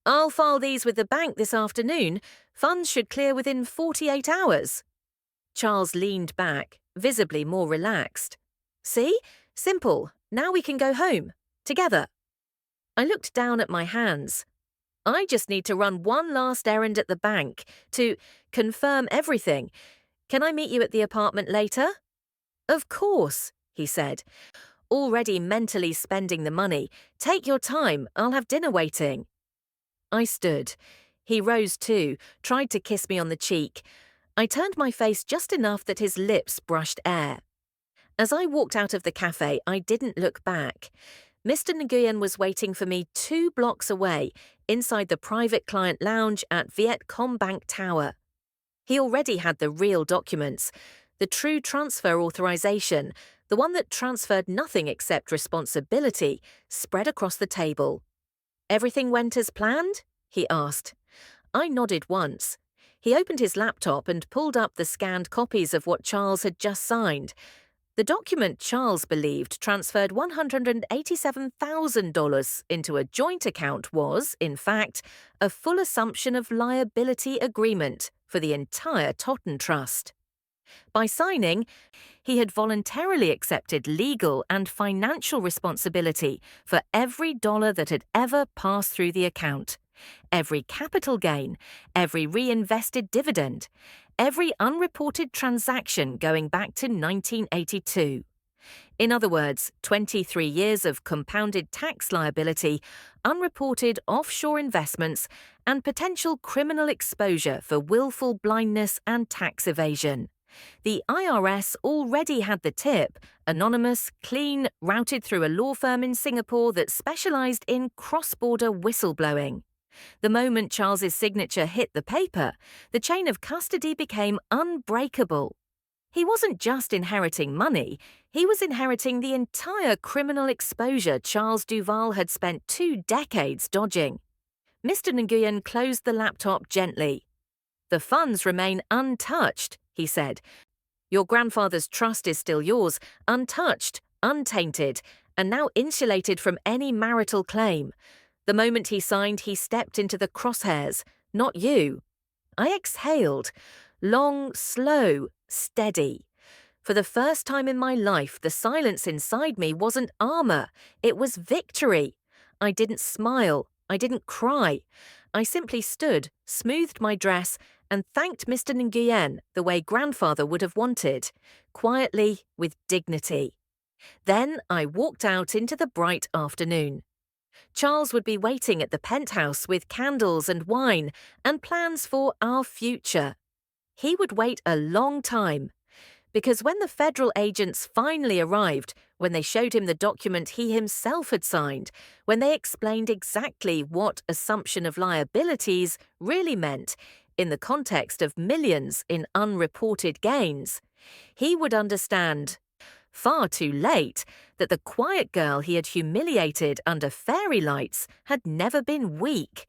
"I'll file these with the bank this afternoon. Funds should clear within 48 hours. Charles leaned back, visibly more relaxed. "See? Simple. Now we can go home. Together." I looked down at my hands. "I just need to run one last errand at the bank to confirm everything. Can I meet you at the apartment later?" "Of course," he said, already mentally spending the money. "Take your time. I'll have dinner waiting." I stood. He rose too, tried to kiss me on the cheek. I turned my face just enough that his lips brushed air. As I walked out of the cafe, I didn't look back. Mr. Nguyen was waiting for me 2 blocks away, inside the private client lounge at Vietcombank Tower. He already had the real documents, the true transfer authorization, the one that transferred nothing except responsibility, spread across the table. "Everything went as planned?" he asked. I nodded once. He opened his laptop and pulled up the scanned copies of what Charles had just signed. The document Charles believed transferred $187,000 into a joint account was, in fact, a full assumption of liability agreement for the entire Totten Trust. By signing, he had voluntarily accepted legal and financial responsibility for every dollar that had ever passed through the account, every capital gain, every reinvested dividend, every unreported transaction going back to 1982. In other words, 23 years of compounded tax liability, unreported offshore investments, and potential criminal exposure for willful blindness and tax evasion. The IRS already had the tip, anonymous, clean, routed through a law firm in Singapore that specialized in cross-border whistleblowing. The moment Charles's signature hit the paper, the chain of custody became unbreakable. He wasn't just inheriting money, he was inheriting the entire criminal exposure Charles Duval had spent 2 decades dodging. Mr. Nguyen closed the laptop gently. "The funds remain untouched," he said. "Your grandfather's trust is still yours, untouched, untainted, and now insulated from any marital claim. The moment he signed, he stepped into the crosshairs, not you." I exhaled. Long, slow, steady. For the first time in my life, the silence inside me wasn't armor, it was victory. I didn't smile, I didn't cry. I simply stood, smoothed my dress, and thanked Mr. Nguyen the way grandfather would have wanted, quietly, with dignity. Then I walked out into the bright afternoon. Charles would be waiting at the penthouse with candles and wine and plans for our future. He would wait a long time, because when the federal agents finally arrived, when they showed him the document he himself had signed, when they explained exactly what assumption of liabilities really meant in the context of millions in unreported gains, he would understand, far too late, that the quiet girl he had humiliated under fairy lights had never been weak.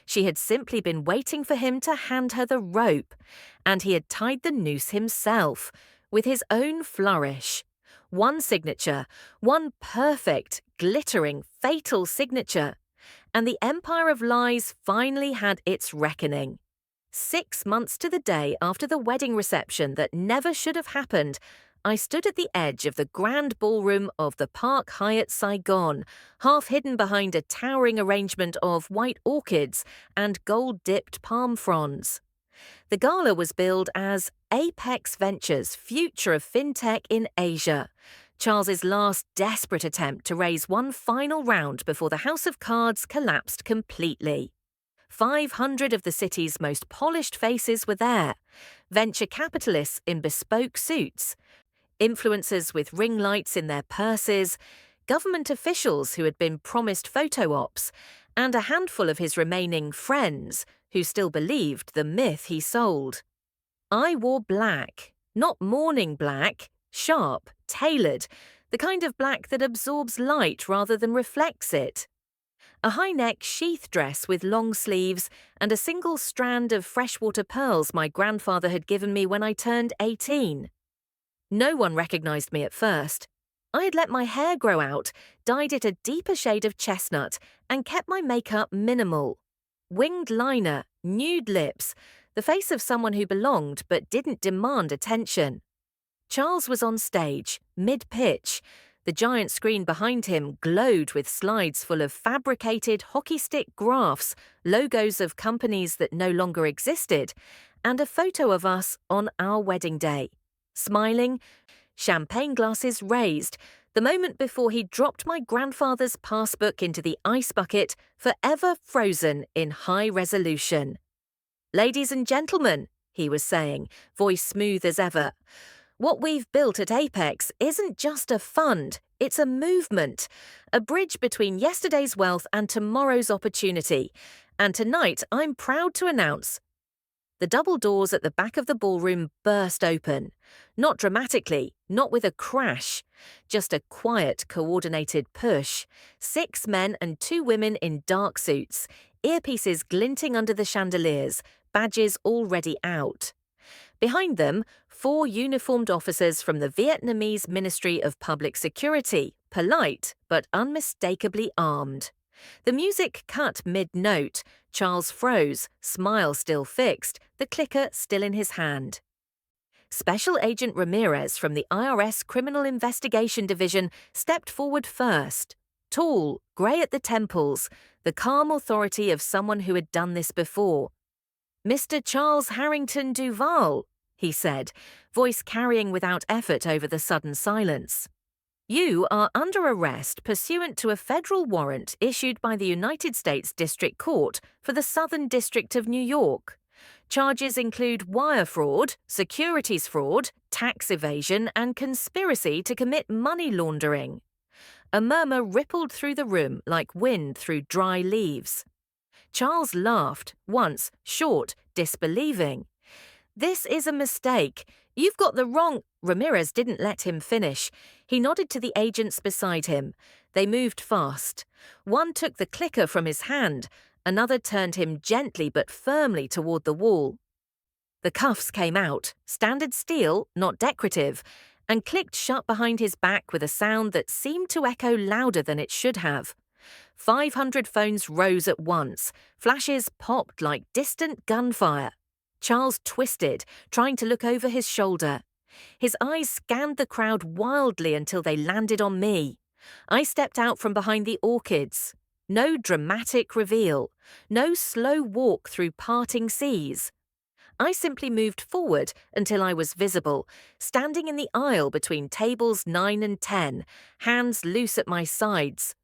She had simply been waiting for him to hand her the rope, and he had tied the noose himself, with his own flourish. One signature, one perfect, glittering, fatal signature, and the empire of lies finally had its reckoning. 6 months to the day after the wedding reception that never should have happened, I stood at the edge of the grand ballroom of the Park Hyatt Saigon, half hidden behind a towering arrangement of white orchids and gold-dipped palm fronds. The gala was billed as Apex Ventures' Future of FinTech in Asia, Charles's last desperate attempt to raise one final round before the House of Cards collapsed completely. 500 of the city's most polished faces were there, venture capitalists in bespoke suits, influencers with ring lights in their purses, government officials who had been promised photo ops, and a handful of his remaining friends who still believed the myth he sold. I wore black, not mourning black, sharp, tailored, the kind of black that absorbs light rather than reflects it. A high-neck sheath dress with long sleeves and a single strand of freshwater pearls my grandfather had given me when I turned 18. No one recognized me at first. I had let my hair grow out, dyed it a deeper shade of chestnut, and kept my makeup minimal. Winged liner, nude lips, the face of someone who belonged but didn't demand attention. Charles was on stage, mid-pitch. The giant screen behind him glowed with slides full of fabricated hockey stick graphs, logos of companies that no longer existed, and a photo of us on our wedding day. Smiling, champagne glasses raised, the moment before he dropped my grandfather's passbook into the ice bucket, forever frozen in high resolution. "Ladies and gentlemen," he was saying, voice smooth as ever, "what we've built at Apex isn't just a fund, it's a movement, a bridge between yesterday's wealth and tomorrow's opportunity. And tonight I'm proud to announce..." The double doors at the back of the ballroom burst open. Not dramatically, not with a crash. Just a quiet, coordinated push. 6 men and 2 women in dark suits, earpieces glinting under the chandeliers, badges already out. Behind them, 4 uniformed officers from the Vietnamese Ministry of Public Security, polite but unmistakably armed. The music cut mid-note. Charles froze, smile still fixed, the clicker still in his hand. Special Agent Ramirez from the IRS Criminal Investigation Division stepped forward first. Tall, grey at the temples, the calm authority of someone who had done this before. "Mr. Charles Harrington Duval," he said, voice carrying without effort over the sudden silence. "You are under arrest pursuant to a federal warrant issued by the United States District Court for the Southern District of New York. Charges include wire fraud, securities fraud, tax evasion, and conspiracy to commit money laundering." A murmur rippled through the room like wind through dry leaves. Charles laughed, once, short, disbelieving. "This is a mistake. You've got the wrong..." Ramirez didn't let him finish. He nodded to the agents beside him. They moved fast. One took the clicker from his hand. Another turned him gently but firmly toward the wall. The cuffs came out, standard steel, not decorative, and clicked shut behind his back with a sound that seemed to echo louder than it should have. 500 phones rose at once. Flashes popped like distant gunfire. Charles twisted, trying to look over his shoulder. His eyes scanned the crowd wildly until they landed on me. I stepped out from behind the orchids. No dramatic reveal. No slow walk through parting seas. I simply moved forward until I was visible, standing in the aisle between tables 9 and 10, hands loose at my sides.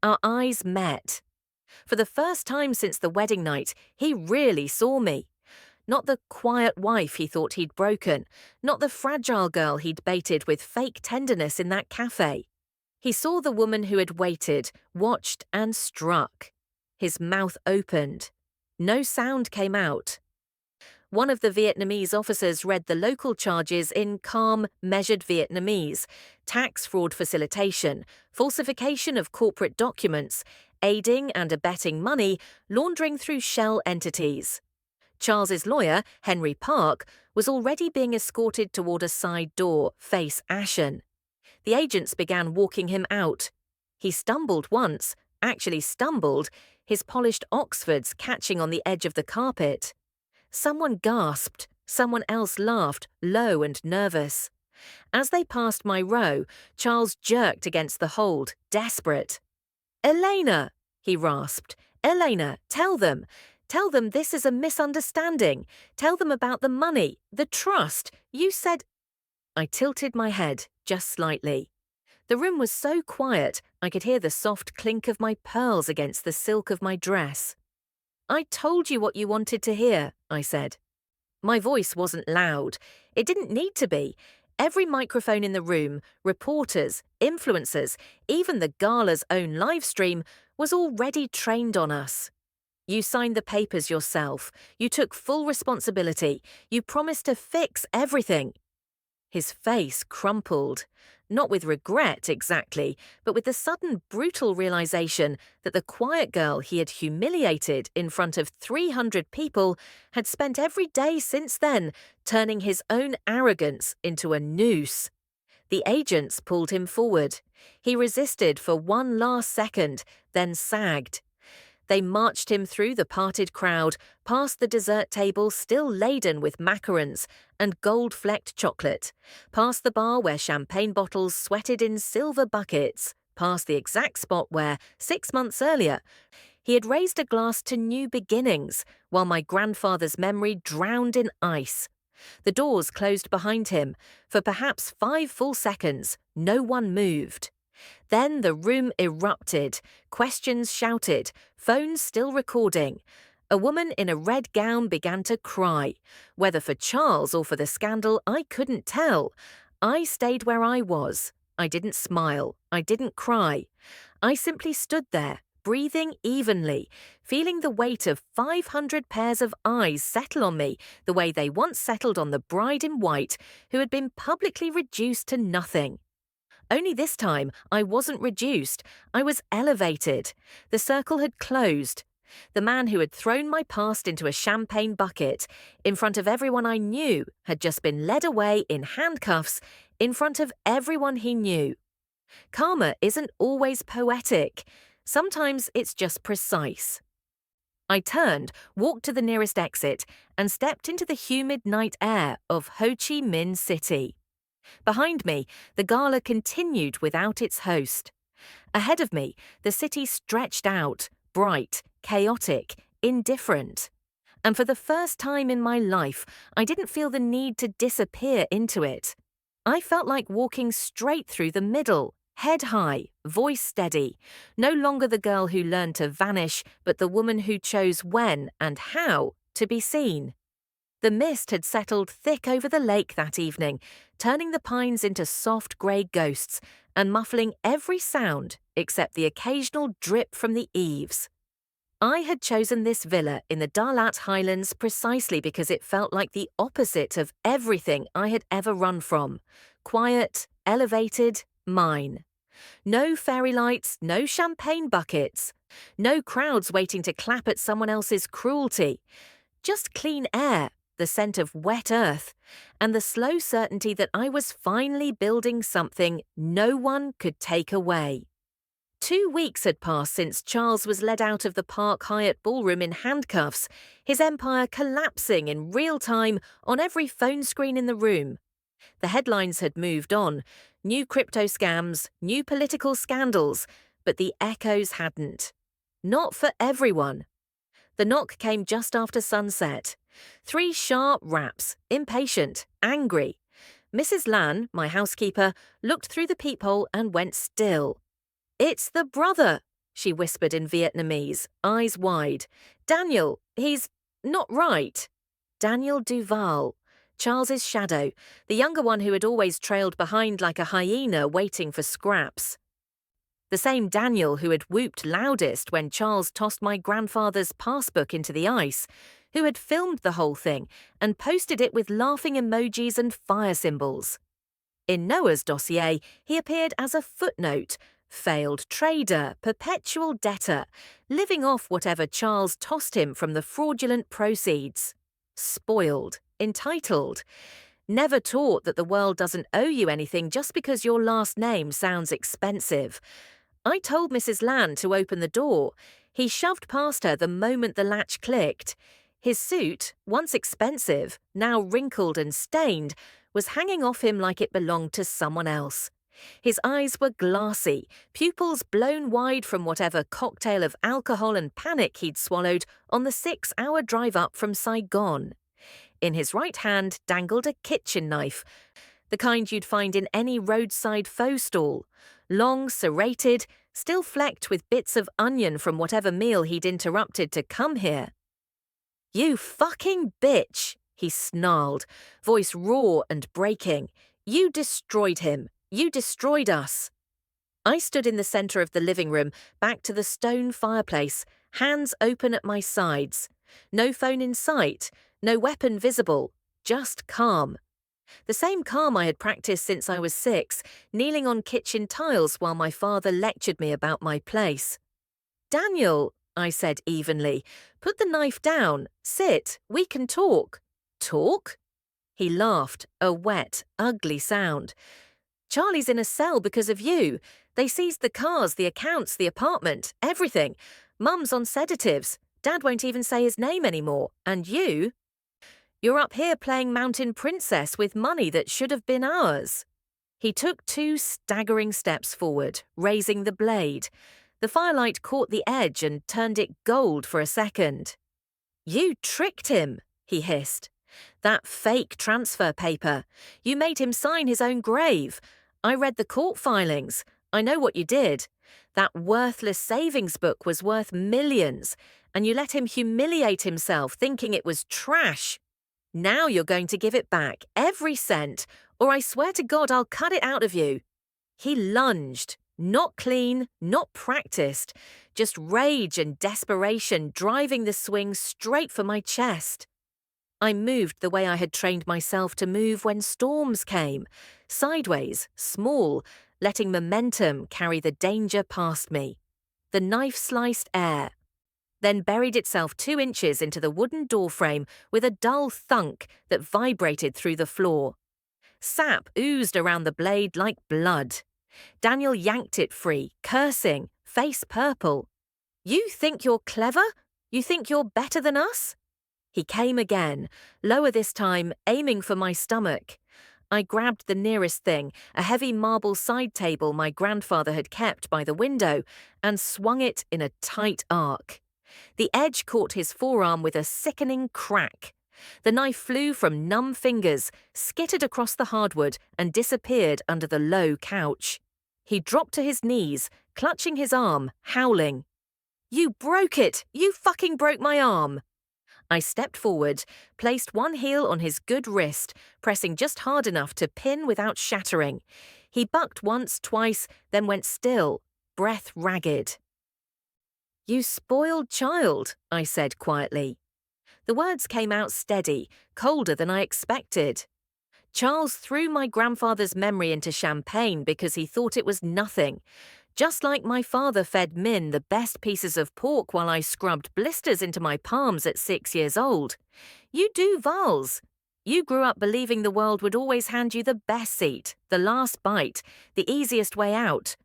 Our eyes met. For the first time since the wedding night, he really saw me. Not the quiet wife he thought he'd broken, not the fragile girl he'd baited with fake tenderness in that cafe. He saw the woman who had waited, watched, and struck. His mouth opened. No sound came out. One of the Vietnamese officers read the local charges in calm, measured Vietnamese: tax fraud facilitation, falsification of corporate documents, aiding and abetting money laundering through shell entities. Charles's lawyer, Henry Park, was already being escorted toward a side door, face ashen. The agents began walking him out. He stumbled once, actually stumbled, his polished Oxfords catching on the edge of the carpet. Someone gasped, someone else laughed, low and nervous. As they passed my row, Charles jerked against the hold, desperate. "Elena," he rasped. "Elena, tell them. Tell them this is a misunderstanding. Tell them about the money, the trust. You said..." I tilted my head, just slightly. The room was so quiet I could hear the soft clink of my pearls against the silk of my dress. "I told you what you wanted to hear," I said. My voice wasn't loud. It didn't need to be. Every microphone in the room, reporters, influencers, even the gala's own live stream, was already trained on us. You signed the papers yourself. You took full responsibility. You promised to fix everything. His face crumpled. Not with regret exactly, but with the sudden brutal realization that the quiet girl he had humiliated in front of 300 people had spent every day since then turning his own arrogance into a noose. The agents pulled him forward. He resisted for one last second, then sagged. They marched him through the parted crowd, past the dessert table still laden with macarons and gold-flecked chocolate, past the bar where champagne bottles sweated in silver buckets, past the exact spot where, 6 months earlier, he had raised a glass to new beginnings, while my grandfather's memory drowned in ice. The doors closed behind him. For perhaps 5 full seconds, no one moved. Then the room erupted, questions shouted, phones still recording. A woman in a red gown began to cry. Whether for Charles or for the scandal, I couldn't tell. I stayed where I was. I didn't smile. I didn't cry. I simply stood there, breathing evenly, feeling the weight of 500 pairs of eyes settle on me the way they once settled on the bride in white who had been publicly reduced to nothing. Only this time, I wasn't reduced. I was elevated. The circle had closed. The man who had thrown my past into a champagne bucket in front of everyone I knew had just been led away in handcuffs in front of everyone he knew. Karma isn't always poetic. Sometimes it's just precise. I turned, walked to the nearest exit, and stepped into the humid night air of Ho Chi Minh City. Behind me, the gala continued without its host. Ahead of me, the city stretched out, bright, chaotic, indifferent. And for the first time in my life, I didn't feel the need to disappear into it. I felt like walking straight through the middle, head high, voice steady, no longer the girl who learned to vanish, but the woman who chose when and how to be seen. The mist had settled thick over the lake that evening, turning the pines into soft grey ghosts and muffling every sound except the occasional drip from the eaves. I had chosen this villa in the Dalat Highlands precisely because it felt like the opposite of everything I had ever run from. Quiet, elevated, mine. No fairy lights, no champagne buckets. No crowds waiting to clap at someone else's cruelty. Just clean air, the scent of wet earth, and the slow certainty that I was finally building something no one could take away. 2 weeks had passed since Charles was led out of the Park Hyatt ballroom in handcuffs, his empire collapsing in real time on every phone screen in the room. The headlines had moved on, new crypto scams, new political scandals, but the echoes hadn't. Not for everyone. The knock came just after sunset. 3 sharp raps, impatient, angry. Mrs. Lan, my housekeeper, looked through the peephole and went still. "It's the brother," she whispered in Vietnamese, eyes wide. "Daniel, he's not right." Daniel Duval, Charles's shadow, the younger one who had always trailed behind like a hyena waiting for scraps. The same Daniel who had whooped loudest when Charles tossed my grandfather's passbook into the ice, who had filmed the whole thing and posted it with laughing emojis and fire symbols. In Noah's dossier, he appeared as a footnote, failed trader, perpetual debtor, living off whatever Charles tossed him from the fraudulent proceeds. Spoiled, entitled, never taught that the world doesn't owe you anything just because your last name sounds expensive. I told Mrs. Land to open the door. He shoved past her the moment the latch clicked. His suit, once expensive, now wrinkled and stained, was hanging off him like it belonged to someone else. His eyes were glassy, pupils blown wide from whatever cocktail of alcohol and panic he'd swallowed on the 6-hour drive up from Saigon. In his right hand dangled a kitchen knife, the kind you'd find in any roadside faux stall, long, serrated, still flecked with bits of onion from whatever meal he'd interrupted to come here. "You fucking bitch," he snarled, voice raw and breaking. "You destroyed him. You destroyed us." I stood in the center of the living room, back to the stone fireplace, hands open at my sides. No phone in sight, no weapon visible, just calm. The same calm I had practiced since I was 6, kneeling on kitchen tiles while my father lectured me about my place. "Daniel," I said evenly, "put the knife down. Sit. We can talk." "Talk?" He laughed, a wet, ugly sound. "Charlie's in a cell because of you. They seized the cars, the accounts, the apartment, everything. Mum's on sedatives. Dad won't even say his name anymore. And you're up here playing Mountain Princess with money that should have been ours." He took 2 staggering steps forward, raising the blade. The firelight caught the edge and turned it gold for a second. "You tricked him," he hissed. "That fake transfer paper. You made him sign his own grave. I read the court filings. I know what you did. That worthless savings book was worth millions, and you let him humiliate himself thinking it was trash. Now you're going to give it back, every cent, or I swear to God I'll cut it out of you." He lunged, not clean, not practiced, just rage and desperation driving the swing straight for my chest. I moved the way I had trained myself to move when storms came, sideways, small, letting momentum carry the danger past me. The knife sliced air, then buried itself 2 inches into the wooden doorframe with a dull thunk that vibrated through the floor. Sap oozed around the blade like blood. Daniel yanked it free, cursing, face purple. "You think you're clever? You think you're better than us?" He came again, lower this time, aiming for my stomach. I grabbed the nearest thing, a heavy marble side table my grandfather had kept by the window, and swung it in a tight arc. The edge caught his forearm with a sickening crack. The knife flew from numb fingers, skittered across the hardwood, and disappeared under the low couch. He dropped to his knees, clutching his arm, howling. "You broke it! You fucking broke my arm!" I stepped forward, placed one heel on his good wrist, pressing just hard enough to pin without shattering. He bucked once, twice, then went still, breath ragged. "You spoiled child," I said quietly. The words came out steady, colder than I expected. Charles threw my grandfather's memory into champagne because he thought it was nothing. Just like my father fed Min the best pieces of pork while I scrubbed blisters into my palms at 6 years old. You do Vals. You grew up believing the world would always hand you the best seat, the last bite, the easiest way out.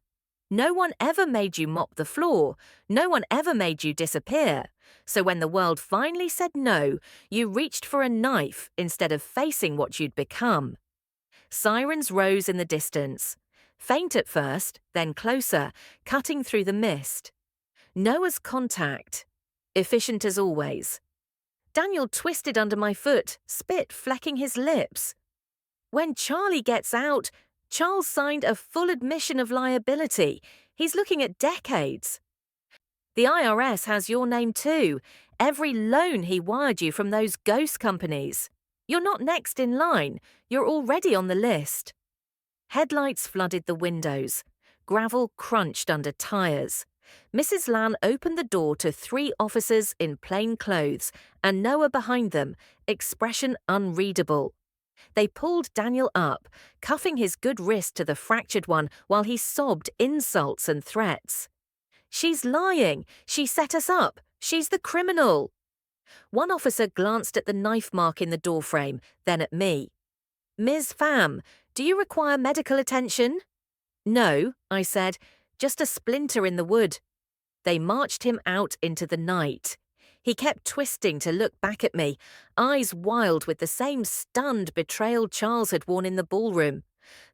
No one ever made you mop the floor. No one ever made you disappear. So when the world finally said no, you reached for a knife instead of facing what you'd become. Sirens rose in the distance. Faint at first, then closer, cutting through the mist. Noah's contact. Efficient as always. Daniel twisted under my foot, spit flecking his lips. "When Charlie gets out, Charles signed a full admission of liability. He's looking at decades. The IRS has your name too. Every loan he wired you from those ghost companies. You're not next in line. You're already on the list." Headlights flooded the windows. Gravel crunched under tires. Mrs. Lan opened the door to 3 officers in plain clothes, and Noah behind them, expression unreadable. They pulled Daniel up, cuffing his good wrist to the fractured one while he sobbed insults and threats. "She's lying. She set us up. She's the criminal." One officer glanced at the knife mark in the doorframe, then at me. "Ms. Pham, do you require medical attention?" "No," I said, "just a splinter in the wood." They marched him out into the night. He kept twisting to look back at me, eyes wild with the same stunned betrayal Charles had worn in the ballroom.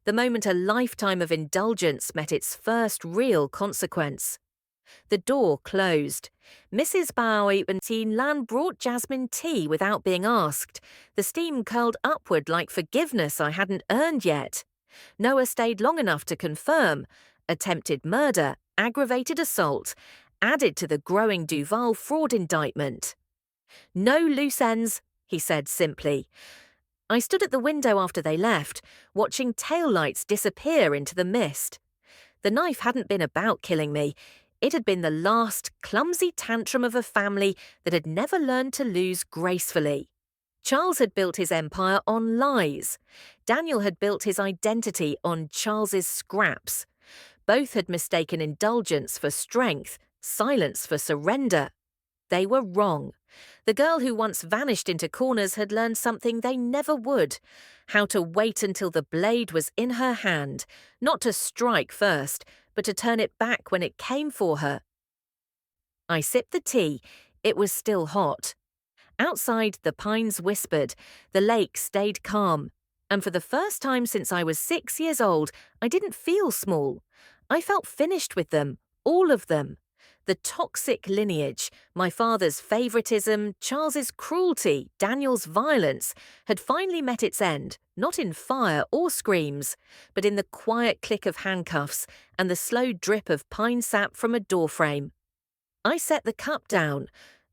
The moment a lifetime of indulgence met its first real consequence. The door closed. Mrs. Bowie and Teen Lan brought Jasmine tea without being asked. The steam curled upward like forgiveness I hadn't earned yet. Noah stayed long enough to confirm. Attempted murder, aggravated assault, added to the growing Duval fraud indictment. "No loose ends," he said simply. I stood at the window after they left, watching taillights disappear into the mist. The knife hadn't been about killing me. It had been the last, clumsy tantrum of a family that had never learned to lose gracefully. Charles had built his empire on lies. Daniel had built his identity on Charles's scraps. Both had mistaken indulgence for strength, silence for surrender. They were wrong. The girl who once vanished into corners had learned something they never would: how to wait until the blade was in her hand, not to strike first, but to turn it back when it came for her. I sipped the tea. It was still hot. Outside, the pines whispered, the lake stayed calm, and for the first time since I was 6 years old, I didn't feel small. I felt finished with them, all of them. The toxic lineage, my father's favoritism, Charles's cruelty, Daniel's violence, had finally met its end, not in fire or screams, but in the quiet click of handcuffs and the slow drip of pine sap from a doorframe. I set the cup down.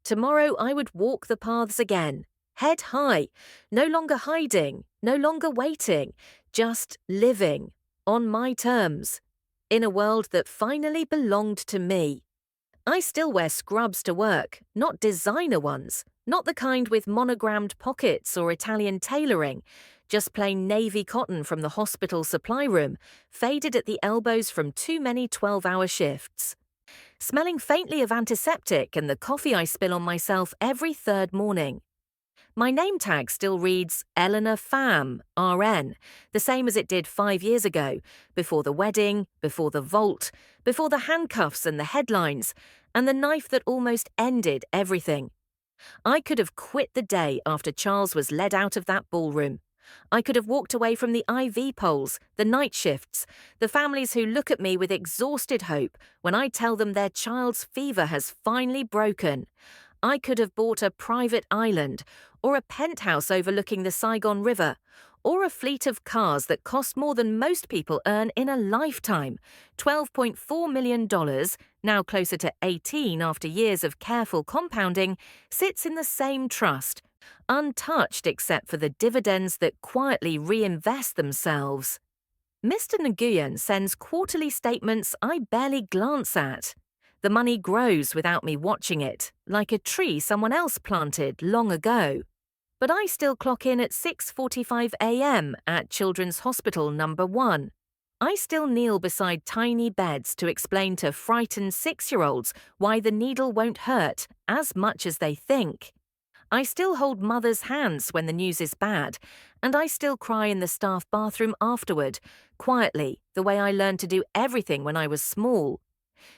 Tomorrow I would walk the paths again, head high, no longer hiding, no longer waiting, just living, on my terms, in a world that finally belonged to me. I still wear scrubs to work, not designer ones, not the kind with monogrammed pockets or Italian tailoring, just plain navy cotton from the hospital supply room, faded at the elbows from too many 12-hour shifts. Smelling faintly of antiseptic and the coffee I spill on myself every third morning. My name tag still reads Eleanor Pham, RN, the same as it did 5 years ago, before the wedding, before the vault, before the handcuffs and the headlines, and the knife that almost ended everything. I could have quit the day after Charles was led out of that ballroom. I could have walked away from the IV poles, the night shifts, the families who look at me with exhausted hope when I tell them their child's fever has finally broken. I could have bought a private island, or a penthouse overlooking the Saigon River, or a fleet of cars that cost more than most people earn in a lifetime. $12.4 million, now closer to 18 after years of careful compounding, sits in the same trust, untouched except for the dividends that quietly reinvest themselves. Mr. Nguyen sends quarterly statements I barely glance at. The money grows without me watching it, like a tree someone else planted long ago. But I still clock in at 6:45 a.m. at Children's Hospital Number 1. I still kneel beside tiny beds to explain to frightened 6-year-olds why the needle won't hurt as much as they think. I still hold mothers' hands when the news is bad, and I still cry in the staff bathroom afterward, quietly, the way I learned to do everything when I was small.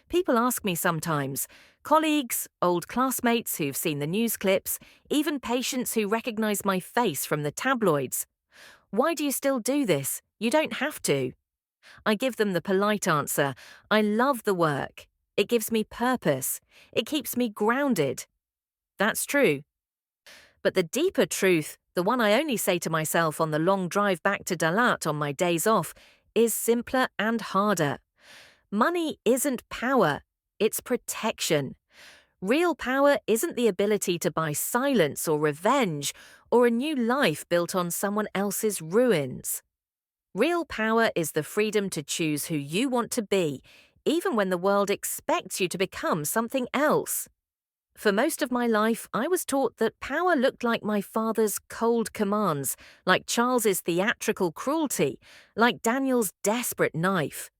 People ask me sometimes, colleagues, old classmates who've seen the news clips, even patients who recognize my face from the tabloids, why do you still do this? You don't have to. I give them the polite answer, I love the work. It gives me purpose. It keeps me grounded. That's true. But the deeper truth, the one I only say to myself on the long drive back to Dalat on my days off, is simpler and harder. Money isn't power, it's protection. Real power isn't the ability to buy silence or revenge or a new life built on someone else's ruins. Real power is the freedom to choose who you want to be, even when the world expects you to become something else. For most of my life, I was taught that power looked like my father's cold commands, like Charles's theatrical cruelty, like Daniel's desperate knife.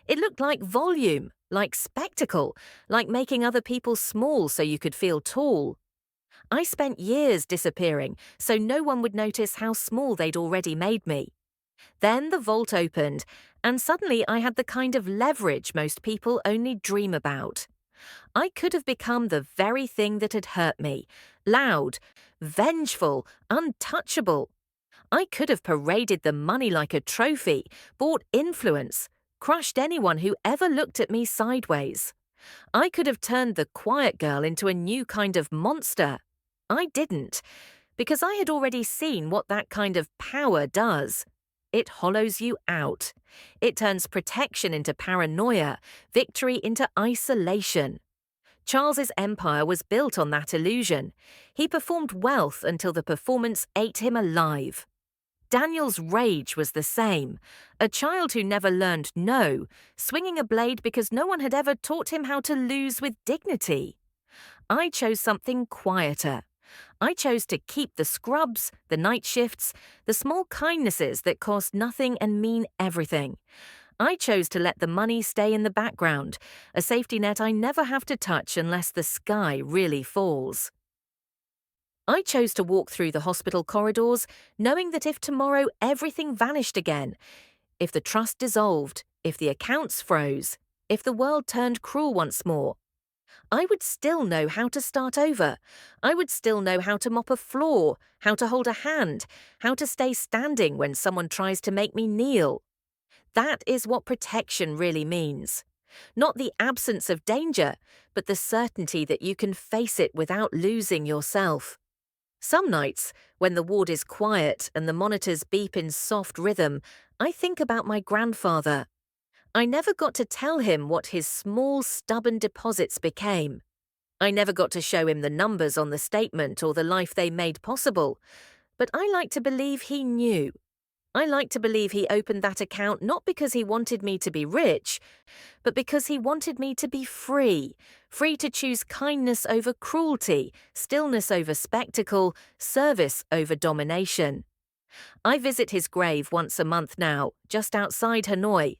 It looked like volume, like spectacle, like making other people small so you could feel tall. I spent years disappearing so no one would notice how small they'd already made me. Then the vault opened, and suddenly I had the kind of leverage most people only dream about. I could have become the very thing that had hurt me: loud, vengeful, untouchable. I could have paraded the money like a trophy, bought influence, crushed anyone who ever looked at me sideways. I could have turned the quiet girl into a new kind of monster. I didn't, because I had already seen what that kind of power does. It hollows you out. It turns protection into paranoia, victory into isolation. Charles's empire was built on that illusion. He performed wealth until the performance ate him alive. Daniel's rage was the same. A child who never learned no, swinging a blade because no one had ever taught him how to lose with dignity. I chose something quieter. I chose to keep the scrubs, the night shifts, the small kindnesses that cost nothing and mean everything. I chose to let the money stay in the background, a safety net I never have to touch unless the sky really falls. I chose to walk through the hospital corridors, knowing that if tomorrow everything vanished again, if the trust dissolved, if the accounts froze, if the world turned cruel once more, I would still know how to start over. I would still know how to mop a floor, how to hold a hand, how to stay standing when someone tries to make me kneel. That is what protection really means. Not the absence of danger, but the certainty that you can face it without losing yourself. Some nights, when the ward is quiet and the monitors beep in soft rhythm, I think about my grandfather. I never got to tell him what his small, stubborn deposits became. I never got to show him the numbers on the statement or the life they made possible. But I like to believe he knew. I like to believe he opened that account not because he wanted me to be rich, but because he wanted me to be free. Free to choose kindness over cruelty, stillness over spectacle, service over domination. I visit his grave once a month now, just outside Hanoi.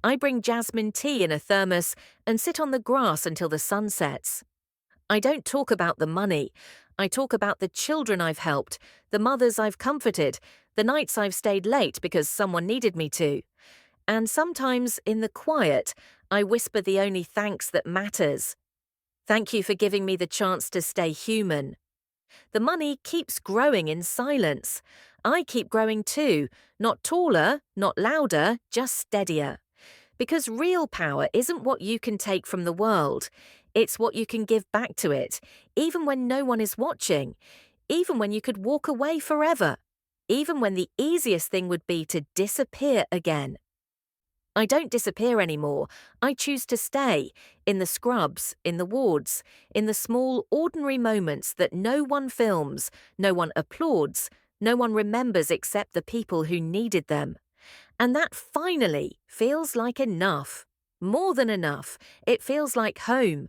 I bring jasmine tea in a thermos and sit on the grass until the sun sets. I don't talk about the money. I talk about the children I've helped, the mothers I've comforted, the nights I've stayed late because someone needed me to. And sometimes, in the quiet, I whisper the only thanks that matters. Thank you for giving me the chance to stay human. The money keeps growing in silence. I keep growing too, not taller, not louder, just steadier. Because real power isn't what you can take from the world. It's what you can give back to it, even when no one is watching, even when you could walk away forever, even when the easiest thing would be to disappear again. I don't disappear anymore. I choose to stay, in the scrubs, in the wards, in the small, ordinary moments that no one films, no one applauds, no one remembers except the people who needed them. And that finally feels like enough. More than enough. It feels like home.